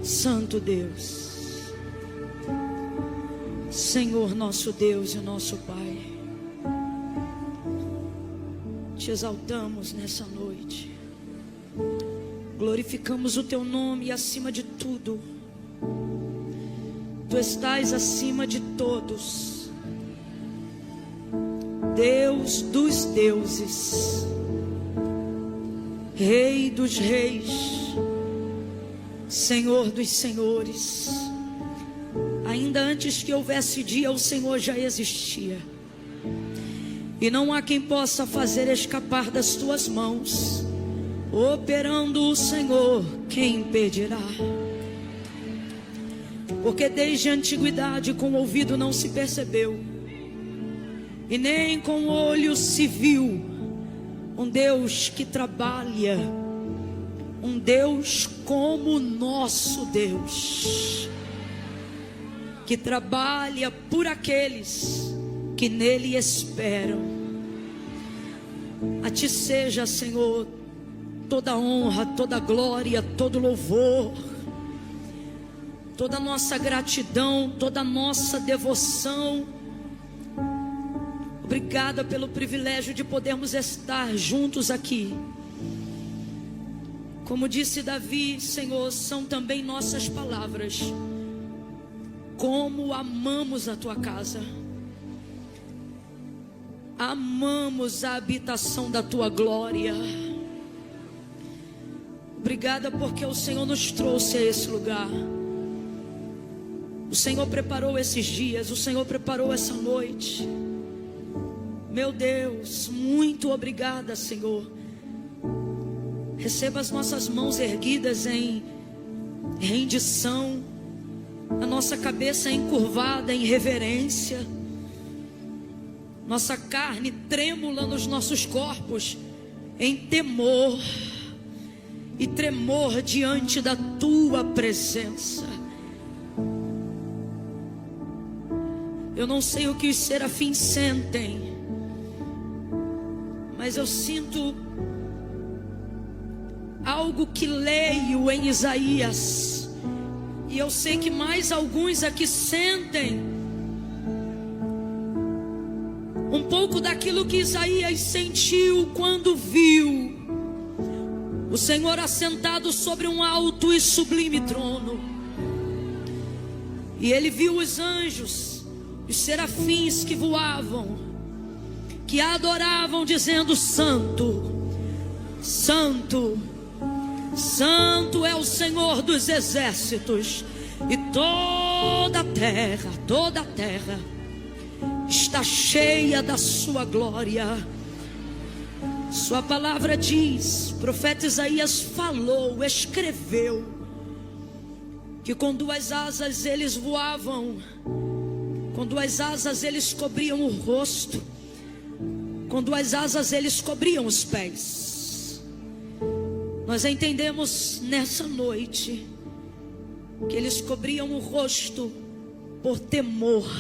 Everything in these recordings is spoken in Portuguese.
Santo Deus, Senhor nosso Deus e nosso Pai, te exaltamos nessa noite, glorificamos o teu nome e acima de tudo, tu estás acima de todos, Deus dos deuses, Rei dos reis, Senhor dos senhores. Ainda antes que houvesse dia, o Senhor já existia, e não há quem possa fazer escapar das tuas mãos. Operando o Senhor, quem impedirá? Porque desde a antiguidade com o ouvido não se percebeu, e nem com o olho se viu, um Deus que trabalha, um Deus como o nosso Deus, que trabalha por aqueles que nele esperam. A ti seja, Senhor, toda honra, toda glória, todo louvor, toda a nossa gratidão, toda a nossa devoção. Obrigada pelo privilégio de podermos estar juntos aqui. Como disse Davi, Senhor, são também nossas palavras. Como amamos a tua casa, amamos a habitação da tua glória. Obrigada porque o Senhor nos trouxe a esse lugar. O Senhor preparou esses dias, o Senhor preparou essa noite. Meu Deus, muito obrigada, Senhor. Receba as nossas mãos erguidas em rendição, a nossa cabeça encurvada em reverência, nossa carne trêmula nos nossos corpos em temor e tremor diante da tua presença. Eu não sei o que os serafins sentem, mas eu sinto algo que leio em Isaías, e eu sei que mais alguns aqui sentem um pouco daquilo que Isaías sentiu quando viu o Senhor assentado sobre um alto e sublime trono. E ele viu os anjos, os serafins que voavam, que adoravam, dizendo: Santo, Santo, Santo é o Senhor dos exércitos. E toda a terra está cheia da sua glória. Sua palavra diz, o profeta Isaías falou, escreveu, que com duas asas eles voavam, com duas asas eles cobriam o rosto, com duas asas eles cobriam os pés. Nós entendemos nessa noite que eles cobriam o rosto por temor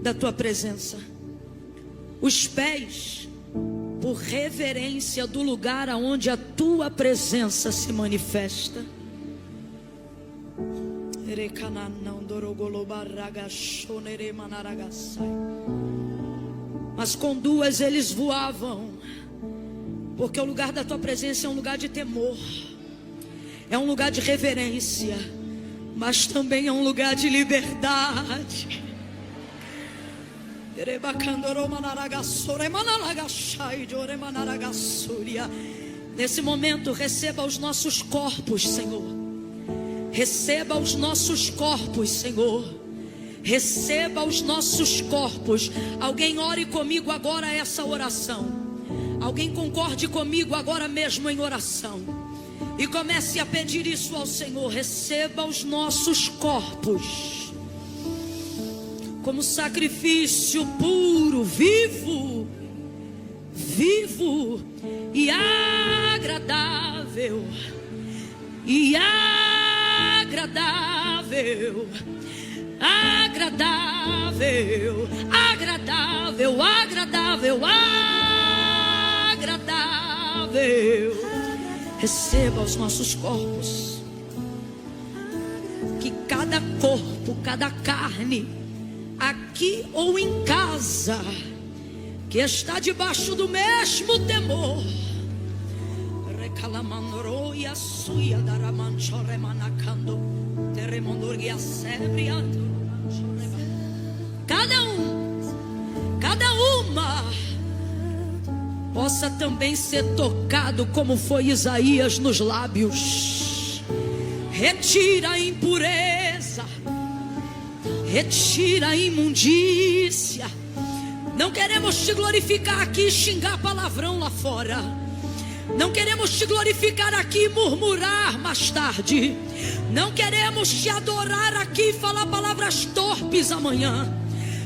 da tua presença, os pés por reverência do lugar aonde a tua presença se manifesta. Mas com duas eles voavam, porque o lugar da tua presença é um lugar de temor, é um lugar de reverência, mas também é um lugar de liberdade. Nesse momento, receba os nossos corpos, Senhor. Receba os nossos corpos, Senhor. Receba os nossos corpos. Alguém ore comigo agora essa oração. Alguém concorde comigo agora mesmo em oração. E comece a pedir isso ao Senhor. Receba os nossos corpos como sacrifício puro, vivo e agradável, agradável, agradável, agradável, agradável, Deus. Receba os nossos corpos. Que cada corpo, cada carne, aqui ou em casa, que está debaixo do mesmo temor, cada uma, possa também ser tocado como foi Isaías nos lábios. Retira a impureza, retira a imundícia. Não queremos te glorificar aqui e xingar palavrão lá fora. Não queremos te glorificar aqui e murmurar mais tarde. Não queremos te adorar aqui e falar palavras torpes amanhã.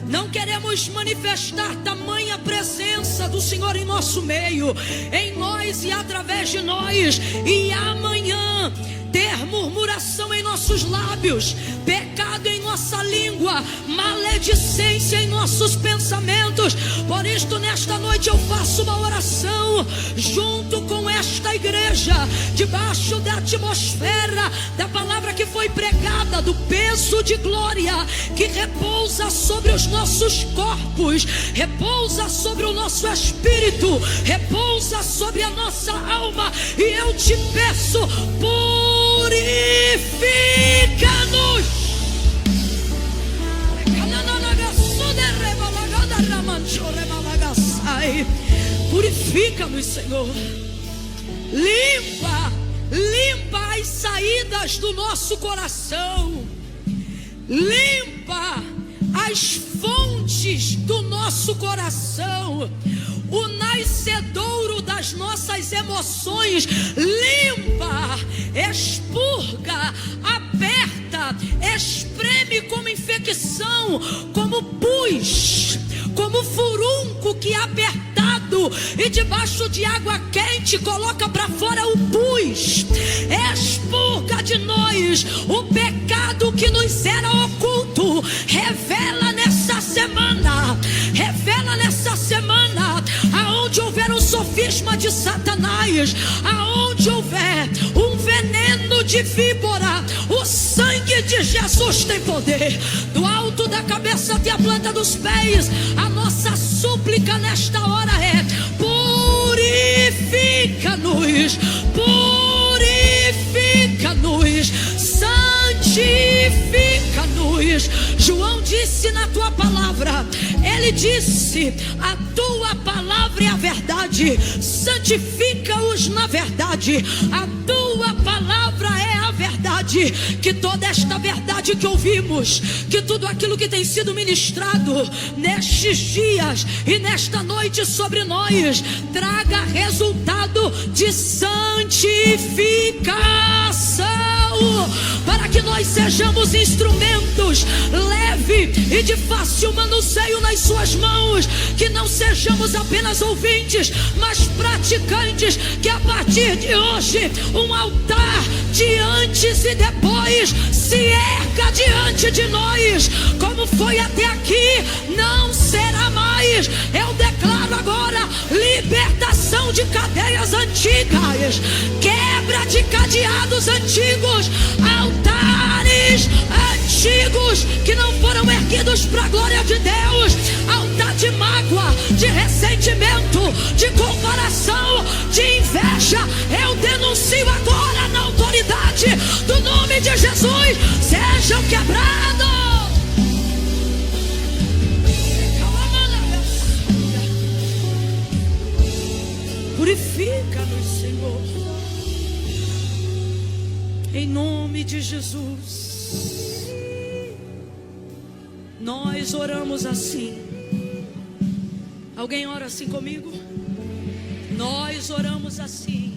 Não queremos manifestar tamanha presença do Senhor em nosso meio, em nós e através de nós, e amanhã ter murmuração em nossos lábios, pecado em nossa língua, maledicência em nossos pensamentos. Por isto, nesta noite eu faço uma oração junto com esta igreja, debaixo da atmosfera da palavra que foi pregada, do peso de glória que repousa sobre os nossos corpos, repousa sobre o nosso espírito, repousa sobre a nossa alma. E eu te peço, purifica-nos. Purifica-nos, Senhor. Limpa as saídas do nosso coração. Limpa as fontes do nosso coração, o nascedouro das nossas emoções. Limpa, expurga, aperta, espreme como infecção, como pus, como furúnculo que é apertado e debaixo de água quente coloca para fora o pus. Expurga de nós o pecado que nos era oculto. Revela nessa semana, aonde houver um sofisma de Satanás, aonde houver um veneno de víbora, o sangue de Jesus tem poder. Do alto da cabeça até a planta dos pés, a nossa súplica nesta hora é: purifica-nos, purifica-nos, santifica-nos. João disse na tua palavra, ele disse: a tua palavra é a verdade, santifica-os na verdade. A tua palavra é a verdade. Que toda esta verdade que ouvimos, que tudo aquilo que tem sido ministrado nestes dias e nesta noite sobre nós, traga resultado de santificação, para que nós sejamos instrumentos leve e de fácil manuseio nas suas mãos. Que não sejamos apenas ouvintes, mas praticantes. Que a partir de hoje um altar de antes e depois se erga diante de nós. Como foi até aqui, não será mais. Eu declaro agora libertação de cadeias antigas, quebra de cadeados antigos, altares antigos que não foram erguidos para a glória de Deus, altar de mágoa, de ressentimento, de comparação, de inveja. Eu denuncio agora na autoridade do nome de Jesus, sejam quebrados. Purifica-nos, Senhor, em nome de Jesus. Nós oramos assim. Alguém ora assim comigo? Nós oramos assim,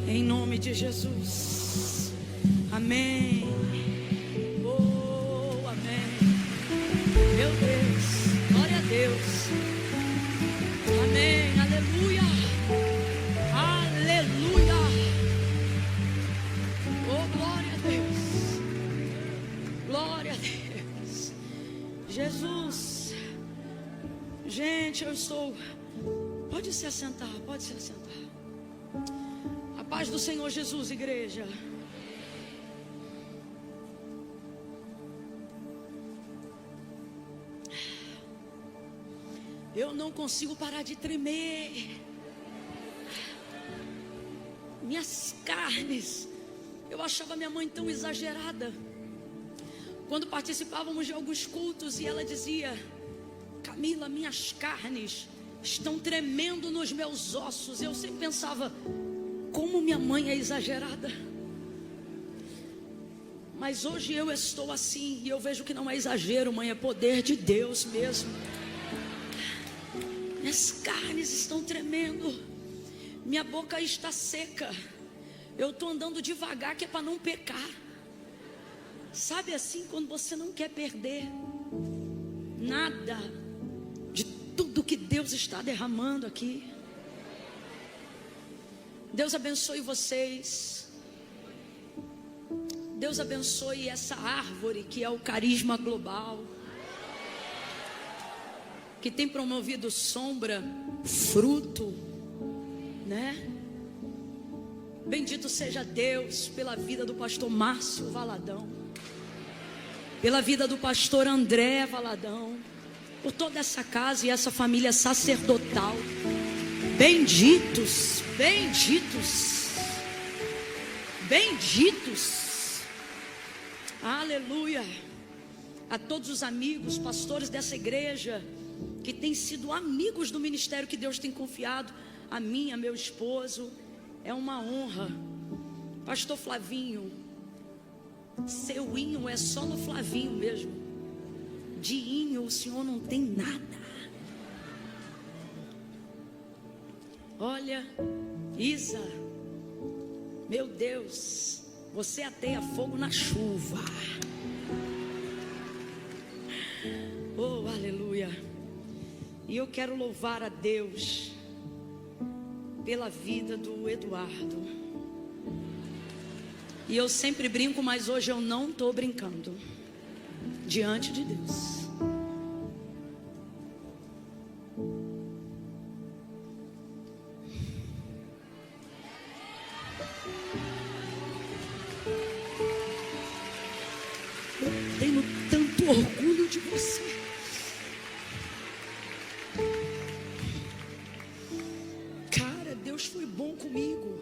em nome de Jesus. Amém. Oh, amém. Meu Deus, glória a Deus. Amém, aleluia, aleluia. Oh, glória a Deus, glória a Deus. Jesus, Gente, eu estou... Pode se assentar, pode se assentar. A paz do Senhor Jesus, igreja. Eu não consigo parar de tremer. Minhas carnes. Eu achava minha mãe tão exagerada. Quando participávamos de alguns cultos e ela dizia: Camila, minhas carnes estão tremendo nos meus ossos. Eu sempre pensava, como minha mãe é exagerada. Mas hoje eu estou assim e eu vejo que não é exagero, mãe, é poder de Deus mesmo. Minhas carnes estão tremendo. Minha boca está seca. Eu estou andando devagar, que é para não pecar. Sabe assim, quando você não quer perder nada de tudo que Deus está derramando aqui. Deus abençoe vocês. Deus abençoe essa árvore que é o carisma global, que tem promovido sombra, fruto, né? Bendito seja Deus pela vida do pastor Márcio Valadão, pela vida do pastor André Valadão, por toda essa casa e essa família sacerdotal. Benditos, benditos, benditos. Aleluia. A todos os amigos, pastores dessa igreja, que têm sido amigos do ministério que Deus tem confiado a mim, a meu esposo. É uma honra. Pastor Flavinho, seu inho é só no Flavinho mesmo. De inho o senhor não tem nada. Olha, Isa, meu Deus, você ateia fogo na chuva. Oh, aleluia. E eu quero louvar a Deus pela vida do Eduardo. E eu sempre brinco, mas hoje eu não estou brincando diante de Deus. Eu tenho tanto orgulho de você. Cara, Deus foi bom comigo.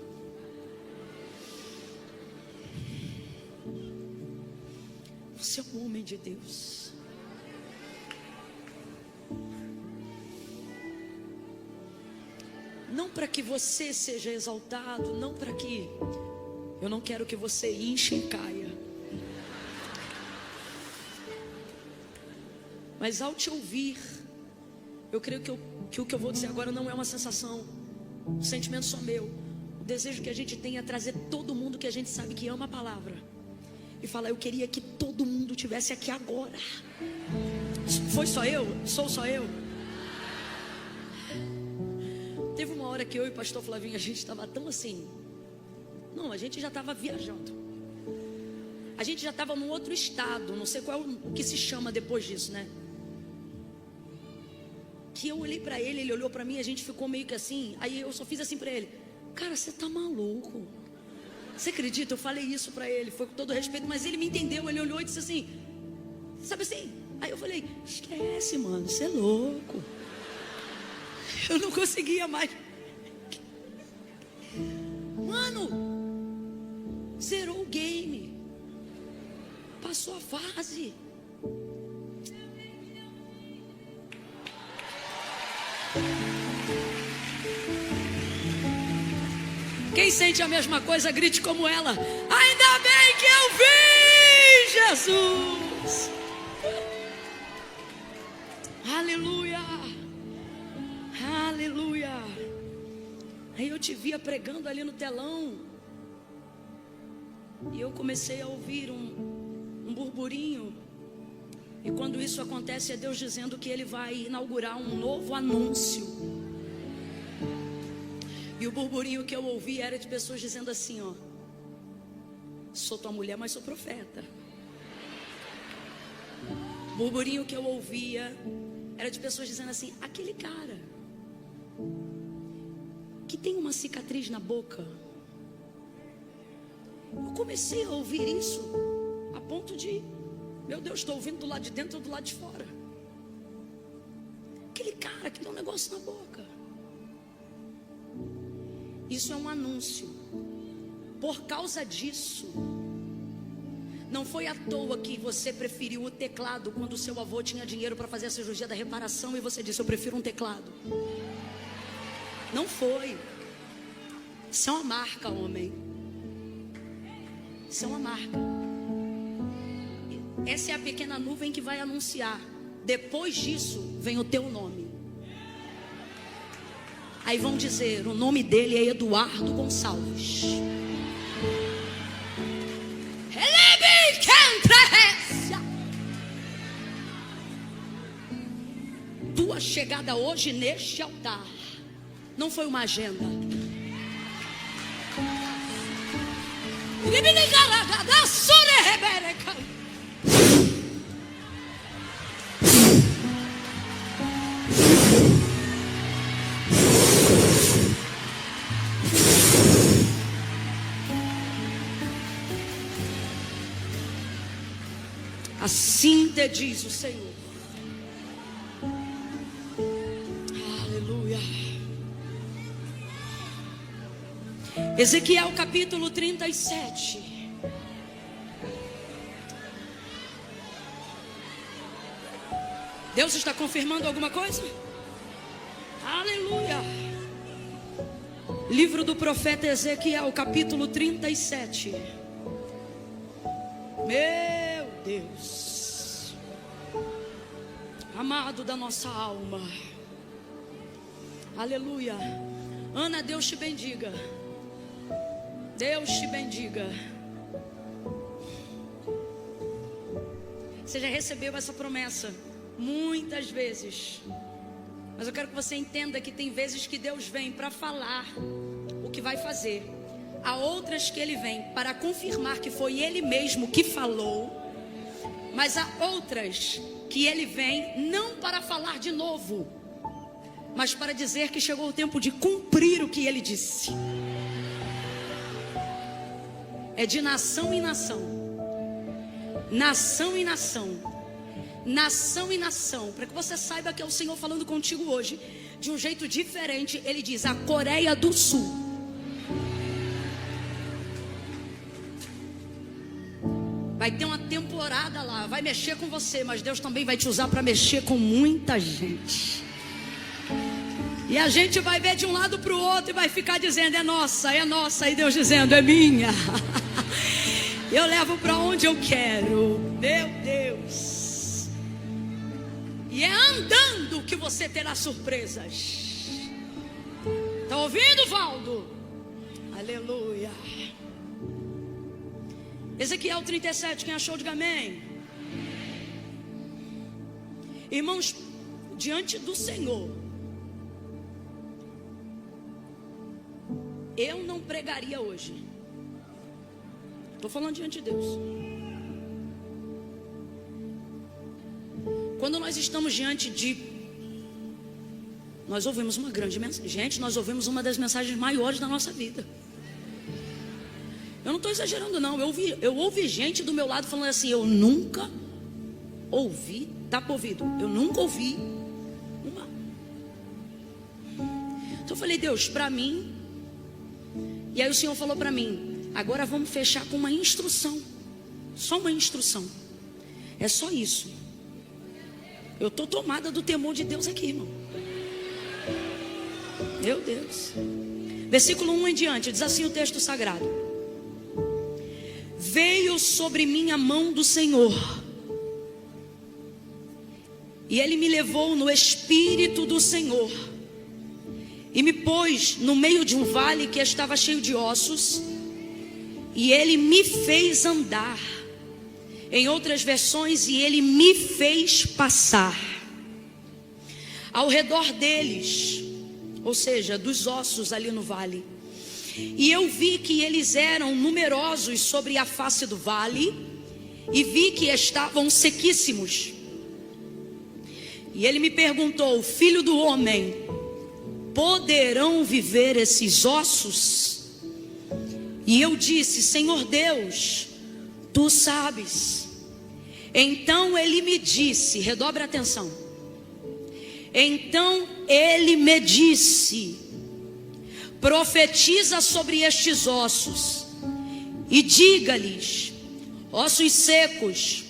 Você é um homem de Deus. Não para que você seja exaltado, não para que... Eu não quero que você enche e caia. Mas ao te ouvir, eu creio que o que eu vou dizer agora não é uma sensação, um sentimento só meu. O desejo que a gente tem é trazer todo mundo que a gente sabe que ama a palavra e falar: eu queria que todo mundo tivesse aqui agora. Foi só eu? Sou só eu? Teve uma hora que eu e o pastor Flavinho, a gente estava tão assim. Não, a gente já estava viajando. A gente já estava num outro estado. Não sei qual é o que se chama depois disso, né? Que eu olhei para ele, ele olhou para mim, a gente ficou meio que assim. Aí eu só fiz assim para ele: cara, você tá maluco? Você acredita? Eu falei isso para ele, foi com todo respeito, mas ele me entendeu. Ele olhou e disse assim, sabe assim? Aí eu falei: esquece, mano, você é louco. Eu não conseguia mais. Mano, zerou o game, passou a fase. Quem sente a mesma coisa, grite como ela: ainda bem que eu vi Jesus. Aleluia, aleluia. Aí eu te via pregando ali no telão, e eu comecei a ouvir um burburinho. E quando isso acontece, é Deus dizendo que Ele vai inaugurar um novo anúncio. E o burburinho que eu ouvi era de pessoas dizendo assim, ó: sou tua mulher, mas sou profeta. O burburinho que eu ouvia era de pessoas dizendo assim: aquele cara que tem uma cicatriz na boca. Eu comecei a ouvir isso a ponto de, meu Deus, estou ouvindo do lado de dentro ou do lado de fora. Aquele cara que tem um negócio na boca. Isso é um anúncio. Por causa disso, não foi à toa que você preferiu o teclado quando o seu avô tinha dinheiro para fazer a cirurgia da reparação e você disse: eu prefiro um teclado. Não foi. Isso é uma marca, homem. Isso é uma marca. Essa é a pequena nuvem que vai anunciar. Depois disso vem o teu nome. Aí vão dizer: o nome dele é Eduardo Gonçalves. Tua chegada hoje neste altar não foi uma agenda. Assim te diz o Senhor. Aleluia. Ezequiel capítulo 37. Deus está confirmando alguma coisa? Aleluia. Livro do profeta Ezequiel capítulo 37. Meu Deus, amado da nossa alma, aleluia. Ana, Deus te bendiga. Deus te bendiga. Você já recebeu essa promessa muitas vezes, mas eu quero que você entenda que tem vezes que Deus vem para falar o que vai fazer. Há outras que Ele vem para confirmar que foi Ele mesmo que falou. Mas há outras que Ele vem não para falar de novo, mas para dizer que chegou o tempo de cumprir o que Ele disse. É de nação em nação, nação em nação, nação em nação. Para que você saiba que é o Senhor falando contigo hoje de um jeito diferente. Ele diz: a Coreia do Sul vai ter uma temporada lá, vai mexer com você, mas Deus também vai te usar para mexer com muita gente. E a gente vai ver de um lado para o outro e vai ficar dizendo: é nossa, e Deus dizendo: é minha. Eu levo para onde eu quero. Meu Deus. E é andando que você terá surpresas. Está ouvindo, Valdo? Aleluia. Ezequiel 37, quem achou, diga amém. Irmãos, diante do Senhor, eu não pregaria hoje. Estou falando diante de Deus. Quando nós estamos diante de... Nós ouvimos uma grande mensagem. Gente, nós ouvimos uma das mensagens maiores da nossa vida. Eu não estou exagerando não. Eu ouvi gente do meu lado falando assim: eu nunca ouvi, tá por ouvido, eu nunca ouvi uma. Então eu falei: Deus, para mim. E aí o Senhor falou para mim: agora vamos fechar com uma instrução. Só uma instrução. É só isso. Eu estou tomada do temor de Deus aqui, irmão. Meu Deus. Versículo 1 em diante, diz assim o texto sagrado: veio sobre mim a mão do Senhor, e Ele me levou no Espírito do Senhor, e me pôs no meio de um vale que estava cheio de ossos, e Ele me fez andar. Em outras versões, e Ele me fez passar ao redor deles, ou seja, dos ossos ali no vale. E eu vi que eles eram numerosos sobre a face do vale, e vi que estavam sequíssimos. E ele me perguntou: filho do homem, poderão viver esses ossos? E eu disse: Senhor Deus, tu sabes. Então ele me disse, redobre a atenção. Então ele me disse: profetiza sobre estes ossos e diga-lhes: ossos secos,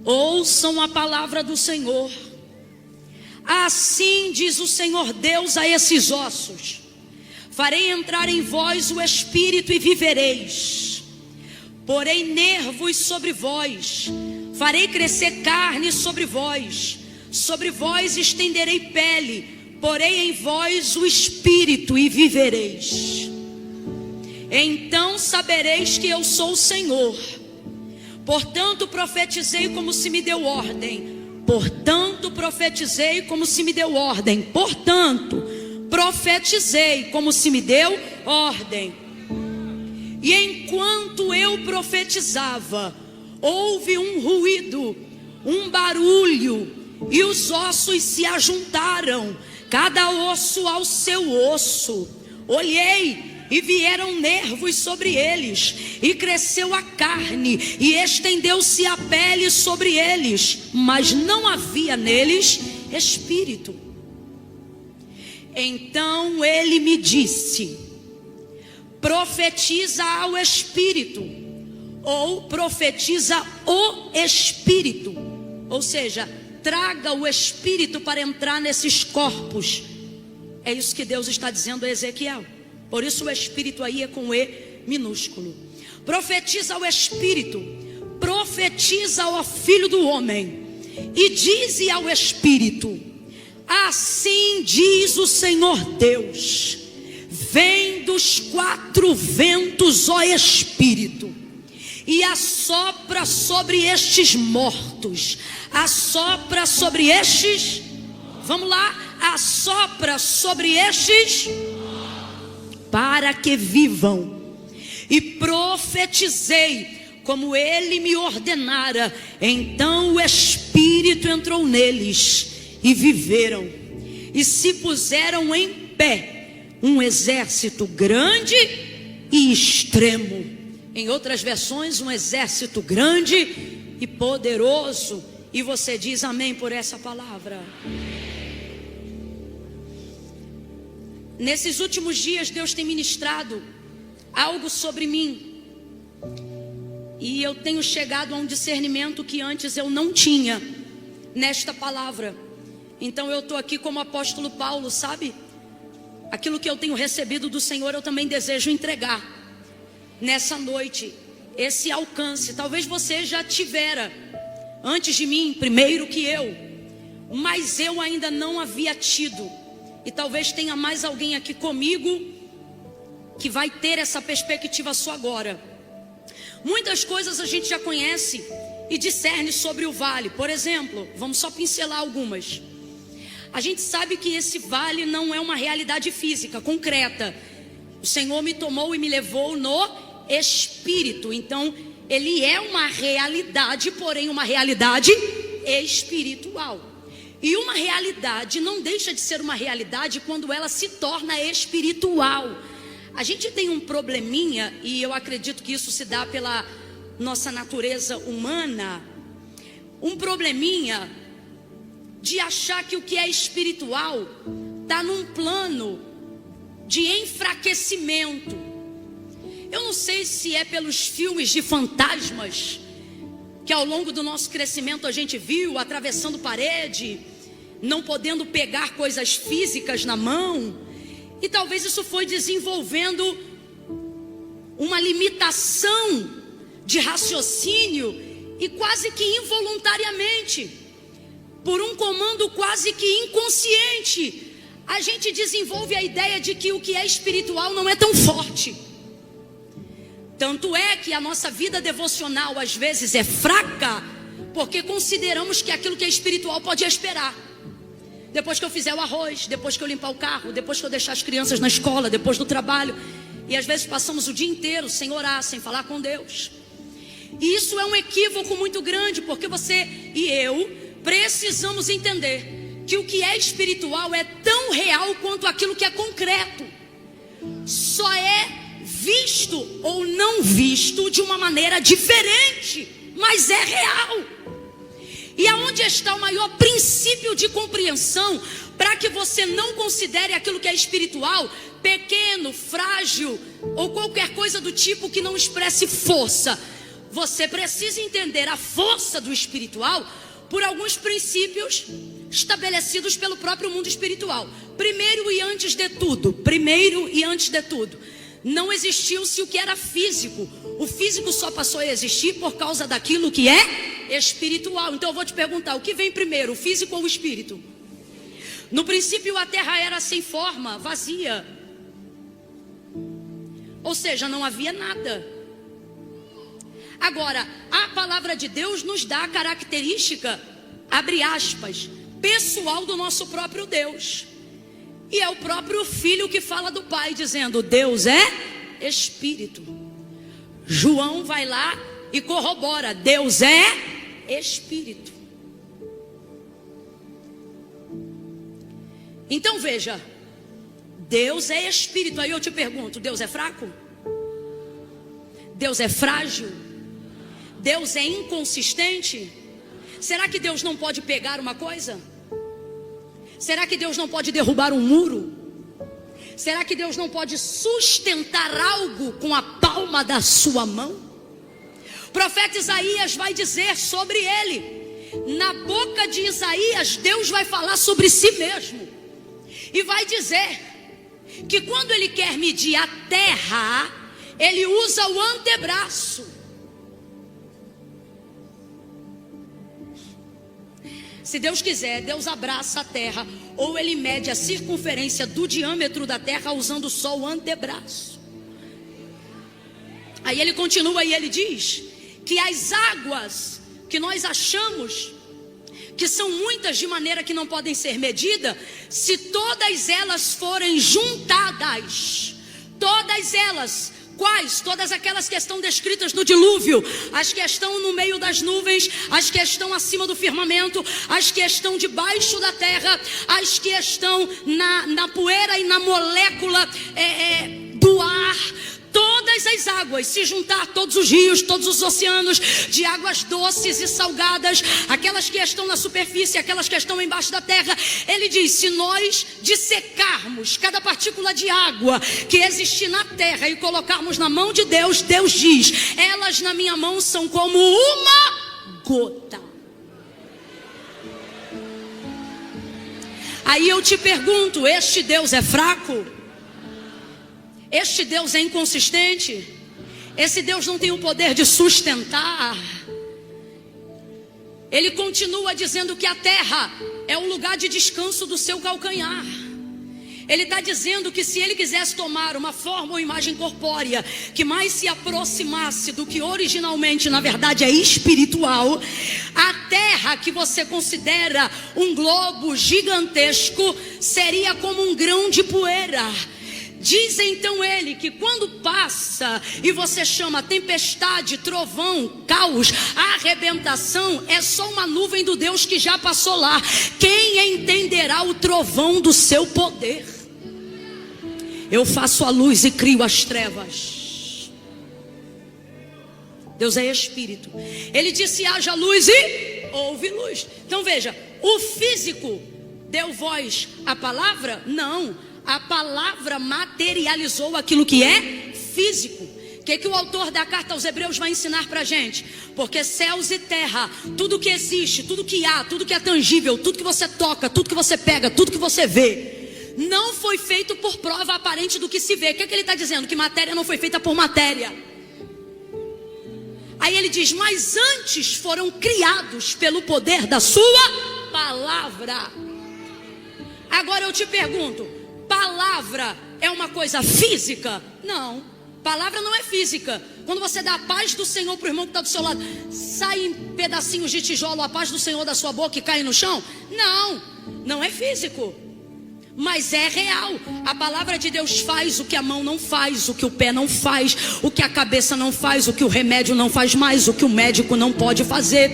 ouçam a palavra do Senhor. Assim diz o Senhor Deus a esses ossos: farei entrar em vós o espírito e vivereis. Porei nervos sobre vós, farei crescer carne sobre vós estenderei pele, porei em vós o espírito e vivereis. Então sabereis que eu sou o Senhor. Portanto profetizei como se me deu ordem. Portanto profetizei como se me deu ordem. Portanto profetizei como se me deu ordem. E enquanto eu profetizava, houve um ruído, um barulho, e os ossos se ajuntaram, cada osso ao seu osso. Olhei e vieram nervos sobre eles, e cresceu a carne, e estendeu-se a pele sobre eles, mas não havia neles espírito. Então ele me disse: profetiza ao espírito, ou profetiza o espírito, ou seja, traga o espírito para entrar nesses corpos. É isso que Deus está dizendo a Ezequiel. Por isso o espírito aí é com E minúsculo. Profetiza ao espírito, profetiza ao filho do homem, e dize ao espírito: assim diz o Senhor Deus: vem dos quatro ventos, ó espírito, e assopra sobre estes mortos, assopra sobre estes, vamos lá, assopra sobre estes, para que vivam. E profetizei como ele me ordenara. Então o espírito entrou neles e viveram, e se puseram em pé um exército grande e extremo. Em outras versões, um exército grande e poderoso. E você diz amém por essa palavra? Nesses últimos dias Deus tem ministrado algo sobre mim, e eu tenho chegado a um discernimento que antes eu não tinha nesta palavra. Então eu estou aqui como apóstolo Paulo, sabe? Aquilo que eu tenho recebido do Senhor, eu também desejo entregar nessa noite, esse alcance. Talvez você já tivera antes de mim, primeiro que eu, mas eu ainda não havia tido. E talvez tenha mais alguém aqui comigo que vai ter essa perspectiva só agora. Muitas coisas a gente já conhece e discerne sobre o vale. Por exemplo, vamos só pincelar algumas. A gente sabe que esse vale não é uma realidade física, concreta. O Senhor me tomou e me levou no espírito. Então, ele é uma realidade, porém uma realidade espiritual. E uma realidade não deixa de ser uma realidade quando ela se torna espiritual. A gente tem um probleminha, e eu acredito que isso se dá pela nossa natureza humana, um probleminha de achar que o que é espiritual está num plano de enfraquecimento. Eu não sei se é pelos filmes de fantasmas que ao longo do nosso crescimento a gente viu, atravessando parede, não podendo pegar coisas físicas na mão, e talvez isso foi desenvolvendo uma limitação de raciocínio, e quase que involuntariamente, por um comando quase que inconsciente, a gente desenvolve a ideia de que o que é espiritual não é tão forte. Tanto é que a nossa vida devocional às vezes é fraca, porque consideramos que aquilo que é espiritual pode esperar. Depois que eu fizer o arroz, depois que eu limpar o carro, depois que eu deixar as crianças na escola, depois do trabalho. E às vezes passamos o dia inteiro sem orar, sem falar com Deus. E isso é um equívoco muito grande, porque você e eu precisamos entender que o que é espiritual é tão real quanto aquilo que é concreto. Só é visto ou não visto de uma maneira diferente, mas é real. E aonde está o maior princípio de compreensão para que você não considere aquilo que é espiritual pequeno, frágil ou qualquer coisa do tipo que não expresse força? Você precisa entender a força do espiritual por alguns princípios estabelecidos pelo próprio mundo espiritual. Primeiro e antes de tudo, não existiu-se o que era físico. O físico só passou a existir por causa daquilo que é espiritual. Então eu vou te perguntar, o que vem primeiro, o físico ou o espírito? No princípio a terra era sem forma, vazia. Ou seja, não havia nada. Agora, a palavra de Deus nos dá a característica, abre aspas, pessoal do nosso próprio Deus. E é o próprio Filho que fala do Pai, dizendo: Deus é Espírito. João vai lá e corrobora: Deus é Espírito. Então veja, Deus é Espírito. Aí eu te pergunto, Deus é fraco? Deus é frágil? Deus é inconsistente? Será que Deus não pode pegar uma coisa? Será que Deus não pode derrubar um muro? Será que Deus não pode sustentar algo com a palma da sua mão? O profeta Isaías vai dizer sobre ele. Na boca de Isaías, Deus vai falar sobre si mesmo. E vai dizer que quando ele quer medir a terra, ele usa o antebraço. Se Deus quiser, Deus abraça a terra, ou ele mede a circunferência do diâmetro da terra usando só o antebraço. Aí ele continua e ele diz que as águas que nós achamos que são muitas de maneira que não podem ser medidas, se todas elas forem juntadas, todas elas, quais? Todas aquelas que estão descritas no dilúvio, as que estão no meio das nuvens, as que estão acima do firmamento, as que estão debaixo da terra, as que estão na poeira e na molécula do ar. Todas as águas, se juntar todos os rios, todos os oceanos, de águas doces e salgadas, aquelas que estão na superfície, aquelas que estão embaixo da terra, ele diz: se nós dissecarmos cada partícula de água que existe na terra e colocarmos na mão de Deus, Deus diz: elas na minha mão são como uma gota. Aí eu te pergunto, este Deus é fraco? Este Deus é inconsistente? Esse Deus não tem o poder de sustentar? Ele continua dizendo que a terra é o lugar de descanso do seu calcanhar. Ele está dizendo que se ele quisesse tomar uma forma ou imagem corpórea que mais se aproximasse do que originalmente, na verdade, é espiritual, a terra que você considera um globo gigantesco seria como um grão de poeira. Diz então ele que quando passa e você chama tempestade, trovão, caos, arrebentação, é só uma nuvem do Deus que já passou lá. Quem entenderá o trovão do seu poder? Eu faço a luz e crio as trevas. Deus é Espírito. Ele disse: haja luz e houve luz. Então veja, o físico deu voz à palavra? Não. A palavra materializou aquilo que é físico. O que o autor da carta aos Hebreus vai ensinar para a gente? Porque céus e terra, tudo que existe, tudo que há, tudo que é tangível, tudo que você toca, tudo que você pega, tudo que você vê, não foi feito por prova aparente do que se vê. O que ele está dizendo? Que matéria não foi feita por matéria. Aí ele diz: mas antes foram criados pelo poder da sua palavra. Agora eu te pergunto, palavra é uma coisa física? Não, palavra não é física. Quando você dá a paz do Senhor para o irmão que está do seu lado, sai em pedacinhos de tijolo a paz do Senhor da sua boca e cai no chão? Não, não é físico. Mas é real. A palavra de Deus faz o que a mão não faz, o que o pé não faz, o que a cabeça não faz, o que o remédio não faz mais, o que o médico não pode fazer.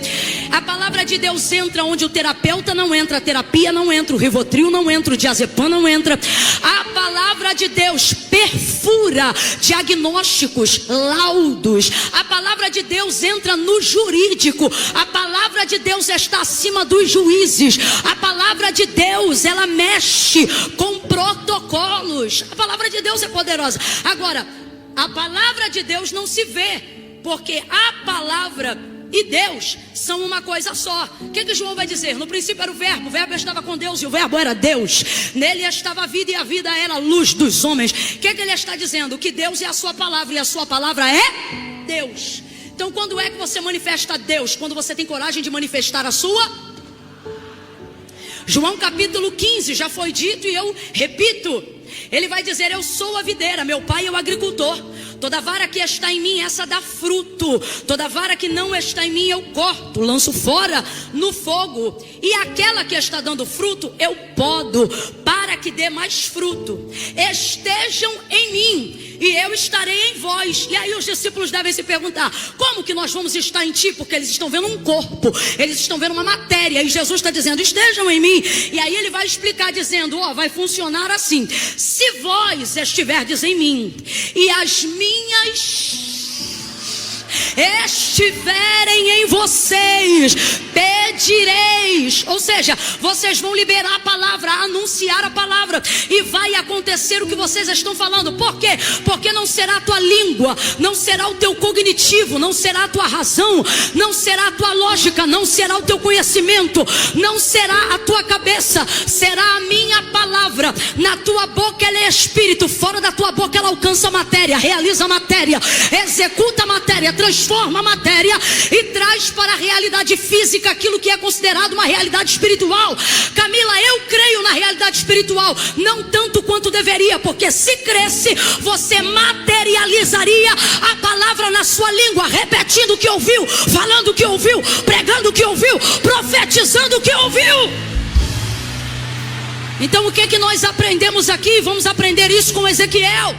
A palavra de Deus entra onde o terapeuta não entra, a terapia não entra, o Rivotril não entra, o diazepam não entra. A palavra de Deus perfura diagnósticos, laudos. A palavra de Deus entra no jurídico. A palavra de Deus está acima dos juízes. A palavra de Deus, ela mexe com protocolos. A palavra de Deus é poderosa. Agora, a palavra de Deus não se vê, porque a palavra e Deus são uma coisa só. O que João vai dizer? No princípio era o verbo estava com Deus e o verbo era Deus. Nele estava a vida e a vida era a luz dos homens. O que ele está dizendo? Que Deus é a sua palavra e a sua palavra é Deus. Então quando é que você manifesta Deus? Quando você tem coragem de manifestar a sua. João capítulo 15, já foi dito e eu repito. Ele vai dizer: eu sou a videira, meu pai é o agricultor. Toda vara que está em mim, essa dá fruto. Toda vara que não está em mim, eu corto, lanço fora no fogo. E aquela que está dando fruto, eu podo, para que dê mais fruto. Estejam em mim e eu estarei em vós. E aí os discípulos devem se perguntar: como que nós vamos estar em ti? Porque eles estão vendo um corpo, eles estão vendo uma matéria. E Jesus está dizendo: estejam em mim. E aí ele vai explicar dizendo: vai funcionar assim: se vós estiverdes em mim e as minhas estiverem em vocês, pedireis. Ou seja, vocês vão liberar a palavra, anunciar a palavra, e vai acontecer o que vocês estão falando. Por quê? Porque não será a tua língua, não será o teu cognitivo, não será a tua razão, não será a tua lógica, não será o teu conhecimento, não será a tua cabeça, será a minha palavra. Na tua boca ela é espírito, fora da tua boca ela alcança a matéria, realiza a matéria, executa a matéria, transforma a matéria e traz para a realidade física aquilo que é considerado uma realidade espiritual. Camila, eu creio na realidade espiritual, não tanto quanto deveria, porque se cresce, você materializaria a palavra na sua língua, repetindo o que ouviu, falando o que ouviu, pregando o que ouviu, profetizando o que ouviu. Então o que é que nós aprendemos aqui? Vamos aprender isso com Ezequiel.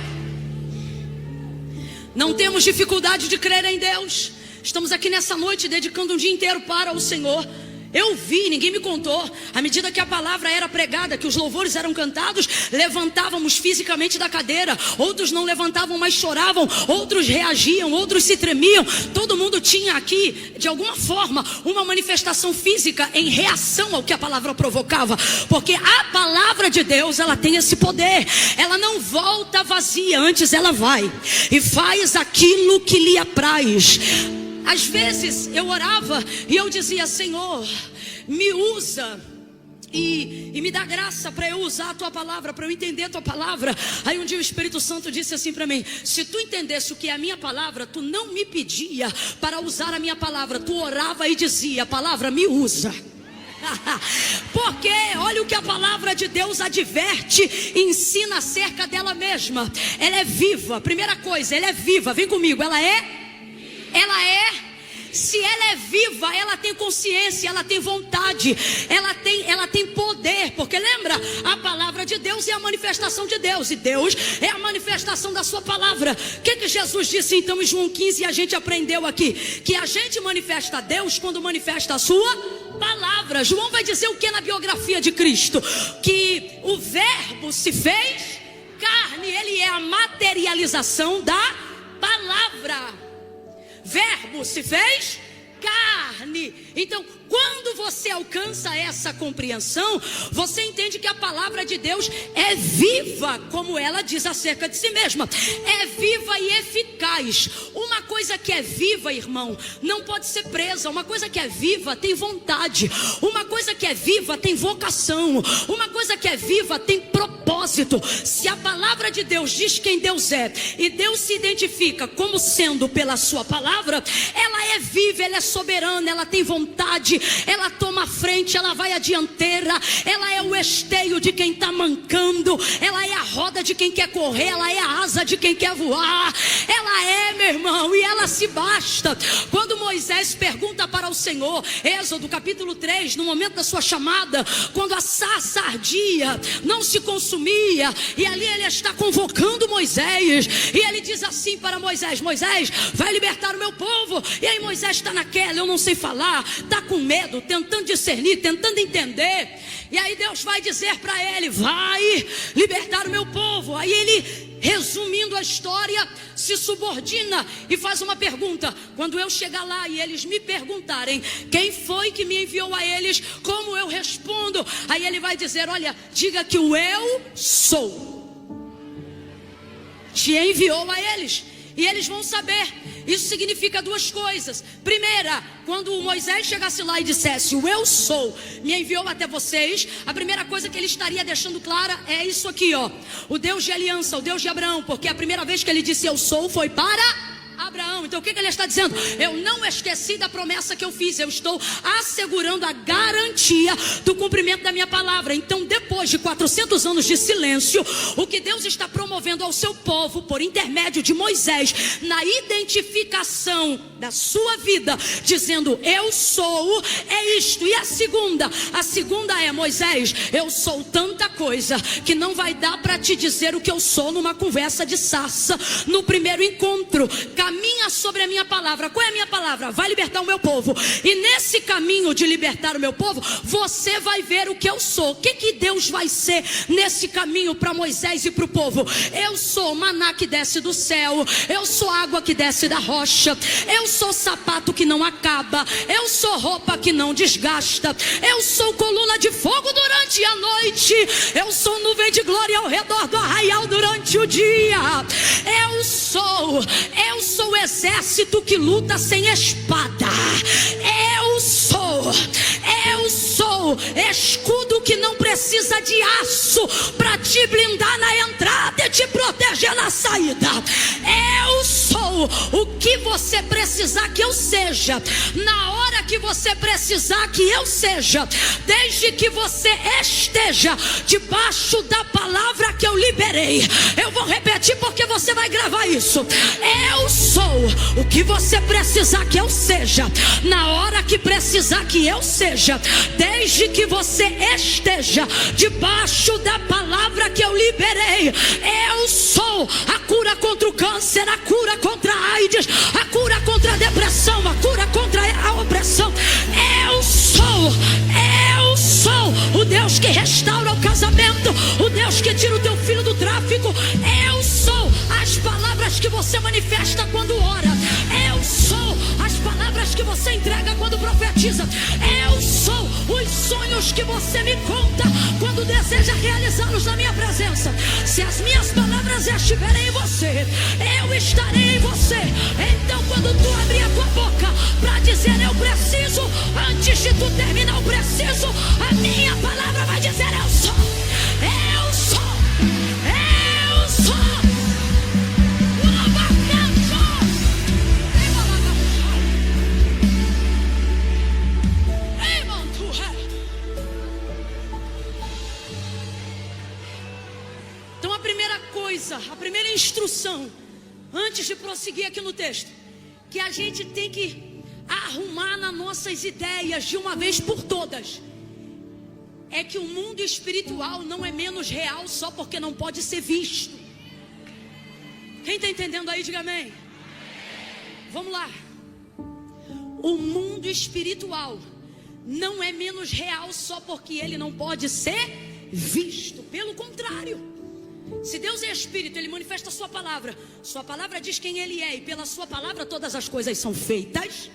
Não temos dificuldade de crer em Deus. Estamos aqui nessa noite dedicando um dia inteiro para o Senhor. Eu vi, ninguém me contou. À medida que a palavra era pregada, que os louvores eram cantados, levantávamos fisicamente da cadeira. Outros não levantavam, mas choravam. Outros reagiam, outros se tremiam. Todo mundo tinha aqui, de alguma forma, uma manifestação física em reação ao que a palavra provocava. Porque a palavra de Deus, ela tem esse poder. Ela não volta vazia, antes ela vai e faz aquilo que lhe apraz. Às vezes eu orava e eu dizia: Senhor, me usa e me dá graça para eu usar a tua palavra, para eu entender a tua palavra. Aí um dia o Espírito Santo disse assim para mim: se tu entendesse o que é a minha palavra, tu não me pedia para usar a minha palavra, tu orava e dizia: palavra, me usa. Porque olha o que a palavra de Deus adverte e ensina acerca dela mesma. Ela é viva. Primeira coisa, ela é viva. Vem comigo, ela é. Se ela é viva, ela tem consciência, ela tem vontade, ela tem poder. Porque lembra, a palavra de Deus é a manifestação de Deus, e Deus é a manifestação da sua palavra. O que Jesus disse então em João 15, e a gente aprendeu aqui? Que a gente manifesta a Deus quando manifesta a sua palavra. João vai dizer o que na biografia de Cristo? Que o verbo se fez carne, ele é a materialização da palavra. Verbo se fez carne. Então, quando você alcança essa compreensão, você entende que a palavra de Deus é viva, como ela diz acerca de si mesma. É viva e eficaz. Uma coisa que é viva, irmão, não pode ser presa. Uma coisa que é viva tem vontade. Uma coisa que é viva tem vocação. Uma coisa que é viva tem propósito. propósito. Se a palavra de Deus diz quem Deus é, e Deus se identifica como sendo pela sua palavra, ela é viva, ela é soberana, ela tem vontade, ela toma a frente, ela vai à dianteira, ela é o esteio de quem está mancando, ela é a roda de quem quer correr, ela é a asa de quem quer voar, ela é, meu irmão, e ela se basta. Quando Moisés pergunta para o Senhor, Êxodo capítulo 3, no momento da sua chamada, quando a sarça ardia, não se consumia, e ali ele está convocando Moisés, e ele diz assim para Moisés: Moisés, vai libertar o meu povo. E aí Moisés está naquela, eu não sei falar, está com medo, tentando discernir, tentando entender. E aí Deus vai dizer para ele: vai libertar o meu povo. Aí ele, resumindo a história, se subordina e faz uma pergunta: quando eu chegar lá e eles me perguntarem quem foi que me enviou a eles, como eu respondo? Aí ele vai dizer: olha, diga que o eu sou te enviou a eles. E eles vão saber. Isso significa duas coisas. Primeira, quando Moisés chegasse lá e dissesse: o eu sou me enviou até vocês, a primeira coisa que ele estaria deixando clara é isso aqui, ó: o Deus de aliança, o Deus de Abraão. Porque a primeira vez que ele disse eu sou foi para Abraão. Então o que ele está dizendo? Eu não esqueci da promessa que eu fiz, eu estou assegurando a garantia do cumprimento da minha palavra. Então, depois de 400 anos de silêncio, o que Deus está promovendo ao seu povo por intermédio de Moisés, na identificação da sua vida, dizendo eu sou, é isto. E a segunda é: Moisés, eu sou tanta coisa que não vai dar para te dizer o que eu sou numa conversa de sarça, no primeiro encontro. Caminha sobre a minha palavra. Qual é a minha palavra? Vai libertar o meu povo. E nesse caminho de libertar o meu povo, você vai ver o que eu sou. O que Deus vai ser nesse caminho para Moisés e para o povo? Eu sou maná que desce do céu, eu sou água que desce da rocha, eu sou sapato que não acaba, eu sou roupa que não desgasta, eu sou coluna de fogo durante a noite, eu sou nuvem de glória ao redor do arraial durante o dia. Eu sou o exército que luta sem espada. Eu sou escudo que não precisa de aço para te blindar na entrada e te proteger na saída. Eu sou o que você precisar que eu seja, na hora que você precisar que eu seja, desde que você esteja debaixo da palavra que eu liberei. Eu vou repetir porque você vai gravar isso. Eu sou o que você precisar que eu seja, na hora que precisar que eu seja, desde que você esteja debaixo da palavra que eu liberei. Eu sou a cura contra o câncer, a cura contra a AIDS, a cura contra a depressão, a cura contra a opressão. Eu sou o Deus que restaura o casamento, o Deus que tira o teu filho do tráfico. Eu sou as palavras que você manifesta quando ora. Eu sou as palavras que você entrega quando profetiza. Eu sou os sonhos que você me conta quando deseja realizá-los na minha presença. Se as minhas palavras estiverem em você, eu estarei em você. Então quando tu abrir a tua boca para dizer eu preciso, antes de tu terminar o preciso, a minha palavra vai dizer eu sou. Eu sou. Eu sou. Então a primeira instrução, antes de prosseguir aqui no texto, que a gente tem que arrumar nas nossas ideias de uma vez por todas, é que o mundo espiritual não é menos real só porque não pode ser visto. Quem está entendendo aí, diga amém. Vamos lá. O mundo espiritual não é menos real só porque ele não pode ser visto. Pelo contrário, se Deus é espírito, ele manifesta a sua palavra. Sua palavra diz quem ele é, e pela sua palavra todas as coisas são feitas.